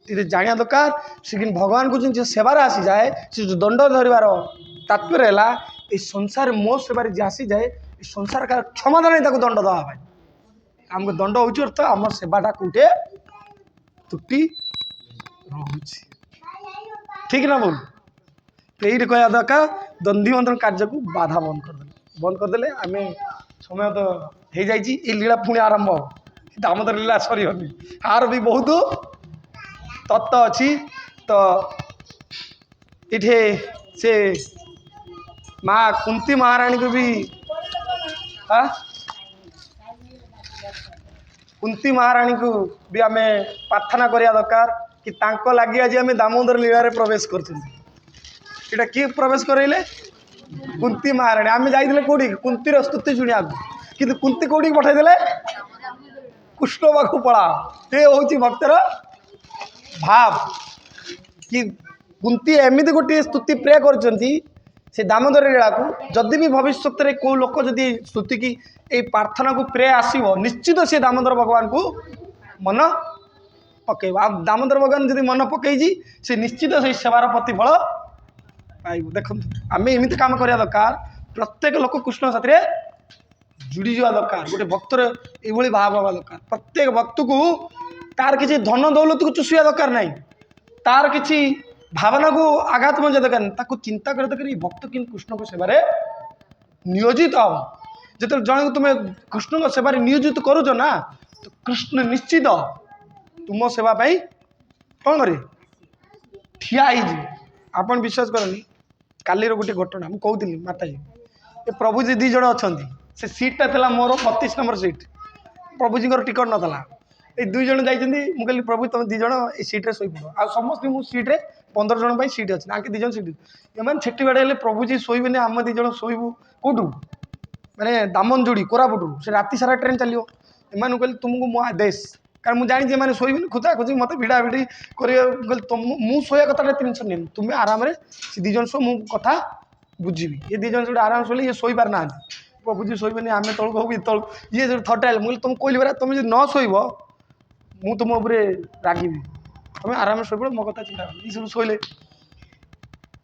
ये जाना दरकार से भगवान को जो सेवार आसी जाए से जो दंड धरवार तात्पर्य है ये संसार मो सेवार जी आसी जाए संसार का क्षमता नहीं दंड देवाई आमको दंड हो अर्थ आम सेवाटा कौटे त्रुटि रोच ठीक ना बोल तो ये कह दरकार दंडी मंथन कार्य को बाधा बंद करदे आम समय तो हो जाए लीला पुणी आरंभ हो आम तो लीला सर आर भी बहुत तत्व अच्छी तो इठे से माँ कुंती महारानी को भी कुंती महारानी को भी आम प्रार्थना करिया दरकार कि तांको लगी आज आम दामोदर लीला रे प्रवेश कर किए प्रवेश करेले कुंती महारानी आम जाइए कौटी कुंतीर स्तुति शुणा कि कुंती कौटी पठेदेले कृष्ण पाखु पड़ा ये हूँ भक्तर भाव कि कुंती एमती गोटे स्तुति प्रे करछंती से दामोदर लीला को जदि भी भविष्य में को लोक जदि स्तुति की ए प्रार्थना को प्रे आसीबो निश्चित से दामोदर भगवान को मन पकेब आ दामोदर भगवान जदि मन पकईजी से निश्चित से सेवार प्रतिफल पाइब। देखो आम एमती काम करा दरकार प्रत्येक लोक कृष्ण साथी जुड़ी जा दरकार गोटे भक्तर ये भाव हवा दरकार प्रत्येक भक्त को तार किसी धन दौलत को चुषिया दरकार नहीं तार किसी भावना को आघात मजा दरकार नहीं चिंता कर दरकार भक्त कि कृष्ण को सेवार नियोजित हम जो जन को तुम्हें कृष्ण को सेवार नियोजित करुच ना तो कृष्ण निश्चित तुम सेवाई कौन करे ठिया आपन विश्वास करनी काली गोटे घटना मुझे कहती माता जी ये प्रभु जी 2 जन अच्छा से सीटा था मोर 32 नंबर सीट प्रभुजी टिकट नाला ये 2 जन जाइए मुझे प्रभु तुम 2 जन ये सीट्रे शोपड़ आ समस्त मुझ सीट्रे 15 जन सीट अच्छी आगे 2 जन सीट एम छेटी बाड़े प्रभुजी शोबे आम 2 जन शोबू कौटू मैंने दामनजोड़ी कोरापुटू से राति सारा ट्रेन चलो एम कहली तुमको मो आदेश कारण मुझे जानी मैंने शोबनी खोजा खोजी मत भिड़ा भिड़ी कर तुम मुझे शोया कथा टेंशन नहीं तुम्हें आराम से 2 जन शो मु कथा बुझी ये 2 जन जो आराम शोले ये शोई पार ना प्रभुजी शोबे आम तौक हो तौल ये जो थर्ड टाइम मुझे तुम कहली परा तुम जो न शोब मु तुम रागिबी तुम आराम शोपड़ मो कथा चिंता कर सब शोले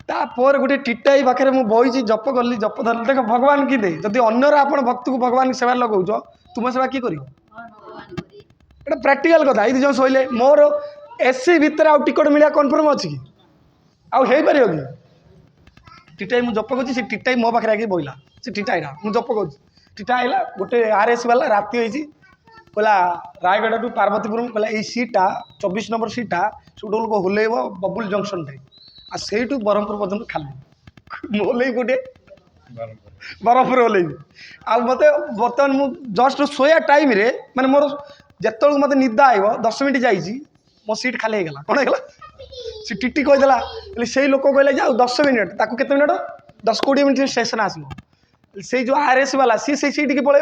तापर गोटे टीटाई पाखे मुझे बही जप कली जप धरली देख भगवान कि दे जदि अन्यर आप भक्त को भगवान सेवा लगाऊच तुम सेवा किए कर प्राक्टिकल कथा ये 2 जन शोले मोर एसी भितर आउ टिकट मिले कन्फर्म अच्छी कि आउ पार कि टीटाई मुझे जप कर टीटाई मो पाखे आगे बहला से टीटाईटा मुझे जप कर टीटा आईला गोटे आरएस वाला राति होती कहला रायगढ़ टू पार्वतीपुर कहला ये सीटा 24 नंबर सीटा सब लोग होलेब बबुल जंक्शन टे आ से ब्रह्मपुर पर्यटन खाली ओल्ल गोटे ब्रह्मपुर ओल्ल आ मत बर्तमान मुझे जस्ट शोया टाइम माने मोर जिते मत निद आईब 10 मिनट जाइए मो सीट खाली होगा कौन है सी टीटी कहीदेला से लोक कहले जाओ 10 मिनट ताको केते मिनट 10-20 मिनट स्टेशन आसो से जो आरएस वाला सी से सीट की पड़े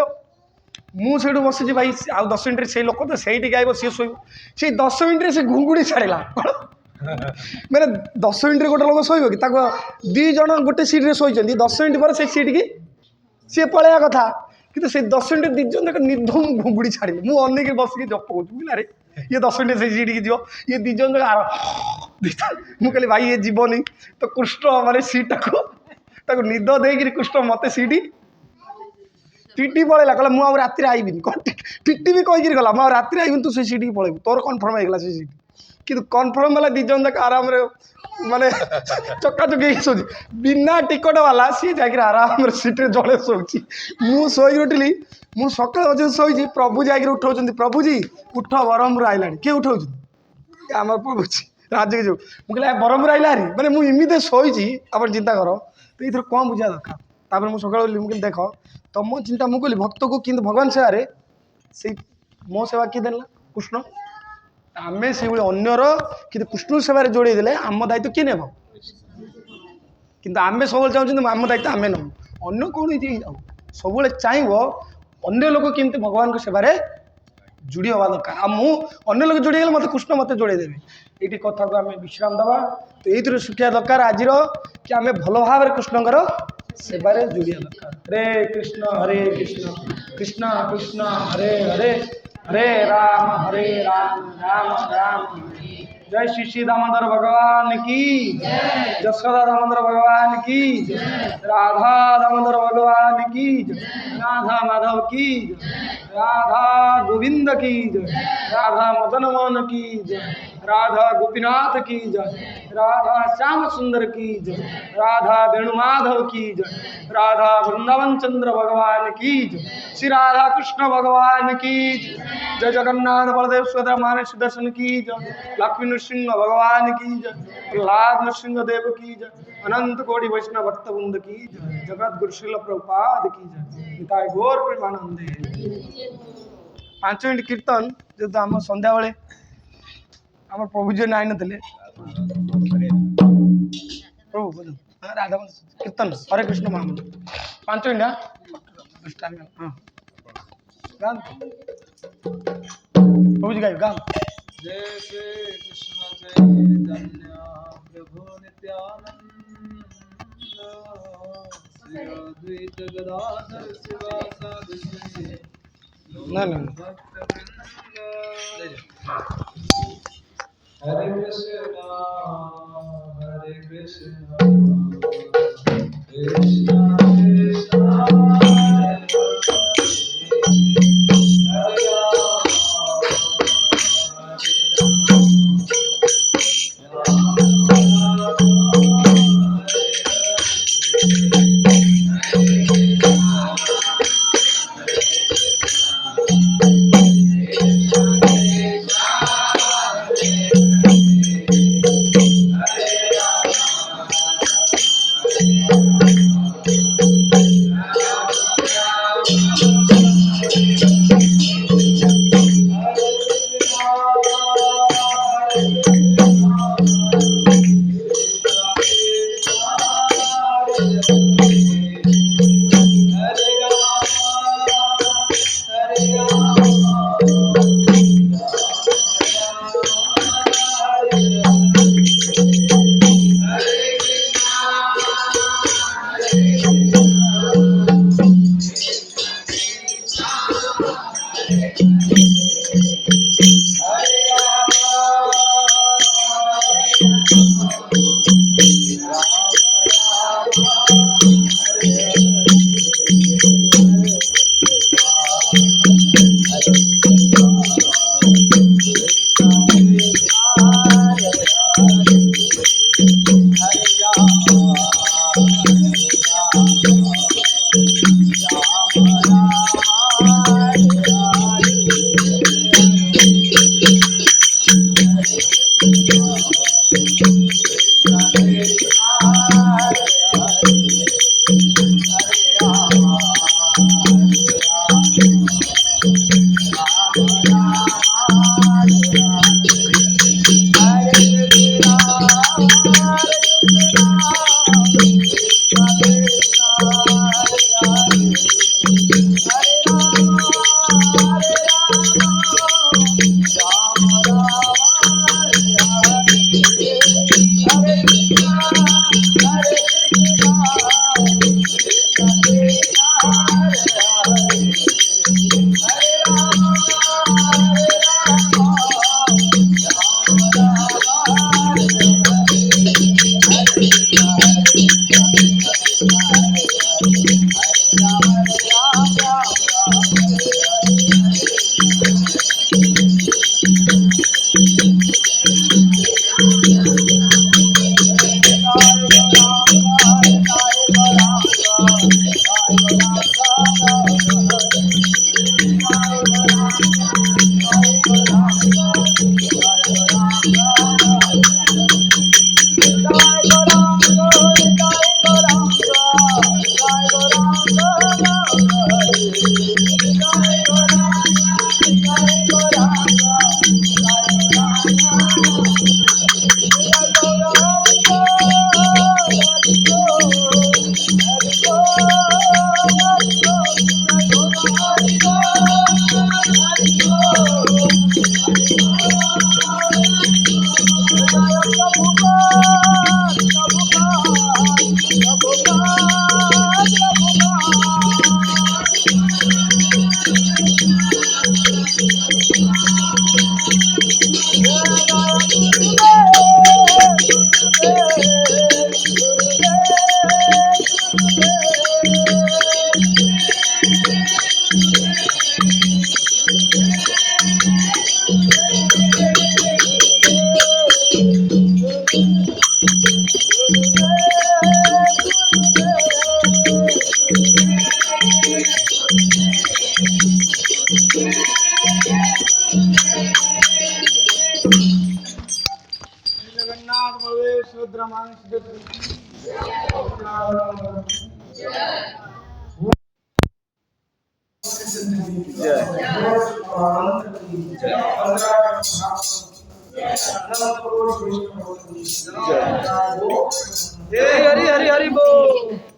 मुझे बसी भाई आउ 10 मिनट से लोक तो सही आईब सी शोब से 10 मिनट से घुंगुड़ी छाड़ा मैंने 10 मिनट गोटे लोक शोब कि 2 जन गोटे सीट्रे शोचती 10 मिनट पर से सीट की सी पलैया कथा कि से 10 मिनट 2 जन तक निर्धम घुंगुड़ी छाड़ी मुझे अनेक बसिक जप करूँ ये 10 मिनट से सीट की जीव ये 2 जन मुझे कहली भाई ये जीवनी तो कृष्ण माने सीटा को निद देकर कृष्ण मत सीटी टीटी पलैला कहला मुझे राति आईबिनी टीटी भी कहीकि गला मुझे राति आईबिनी तू से सीट की पलैबू तोर कन्फर्म होगा से सीट कि कन्फर्म वाला 2 जन तक आराम माने चकाचकी शोची बिना टिकट वाला सी जाकर आराम सीट्रे जड़े शोची मु शोई उठिली मु सकाल बजे शोची प्रभु जाकर उठाऊँ प्रभुजी उठ ब्रह्मपुर आइला किए उठाऊँ आम प्रभुजी राज्य जो मुझे ब्रह्मपुर आइला मैंने मुझे इमिते शोची आप चिंता कर तो ये कौन बुझा दरकार तापर मुझे सकाल मुझे देख तुम चिंता मुझे कहली भक्त को किंतु भगवान सेवार से मो सेवा किए देला कृष्ण आम से अन्यर कि कृष्ण सेवार जोड़े देले आम दायित्व किए नेब कि आम सब चाहूँ आम दायित्व आम नब अन्न कौन जाऊ सब चाहब अन्य लोग केमती भगवान को सेवार जोड़ी हवा दरकार आ अन्य लोग जोड़ी गले मत कृष्ण मत जोड़े देवे ये कथा को आम विश्राम दवा तो ये शिखा दरकार आज कि आम भल भाव कृष्णकर सेवार जोड़िया दरकार हरे कृष्ण कृष्ण कृष्ण हरे हरे हरे राम राम राम जय श्री श्री दामोदर भगवान की जसोदा दामोदर भगवान की राधा दामोदर भगवान की राधा माधव की राधा गोविंद की राधा मदन मोहन की राधा गोपीनाथ की राधा श्याम सुंदर की राधा वेणुमाधव की राधा वृंदावन चंद्र भगवान की श्री राधा कृष्ण भगवान की जय जगन्नाथ बलदेव सुभद्रा मान सुदर्शन की लक्ष्मी नृसिंह भगवान की प्रहलाद नृसिंह देव की अनंत कोटि वैष्णव भक्त वृंद की जगत गुरु श्रील प्रभुपाद की निताय गौर प्रेमानंदे 5 मिनट कीर्तन जो आम संध्या बेले आम प्रभुजी आई नथिले प्रभु राधा कीर्तन हरे कृष्ण महामंत्र 5 मिनट हाँ प्रभुजी गाय गा जय श्री कृष्ण चैतन्य प्रभु नित्यानंद श्री अद्वैत गदाधर शिवासादि भक्त वृंद हरे कृष्ण कृष्ण कृष्ण हरे जगन्नाथ बलदेव सुभद्रा मां हरि हरि हरि बोल।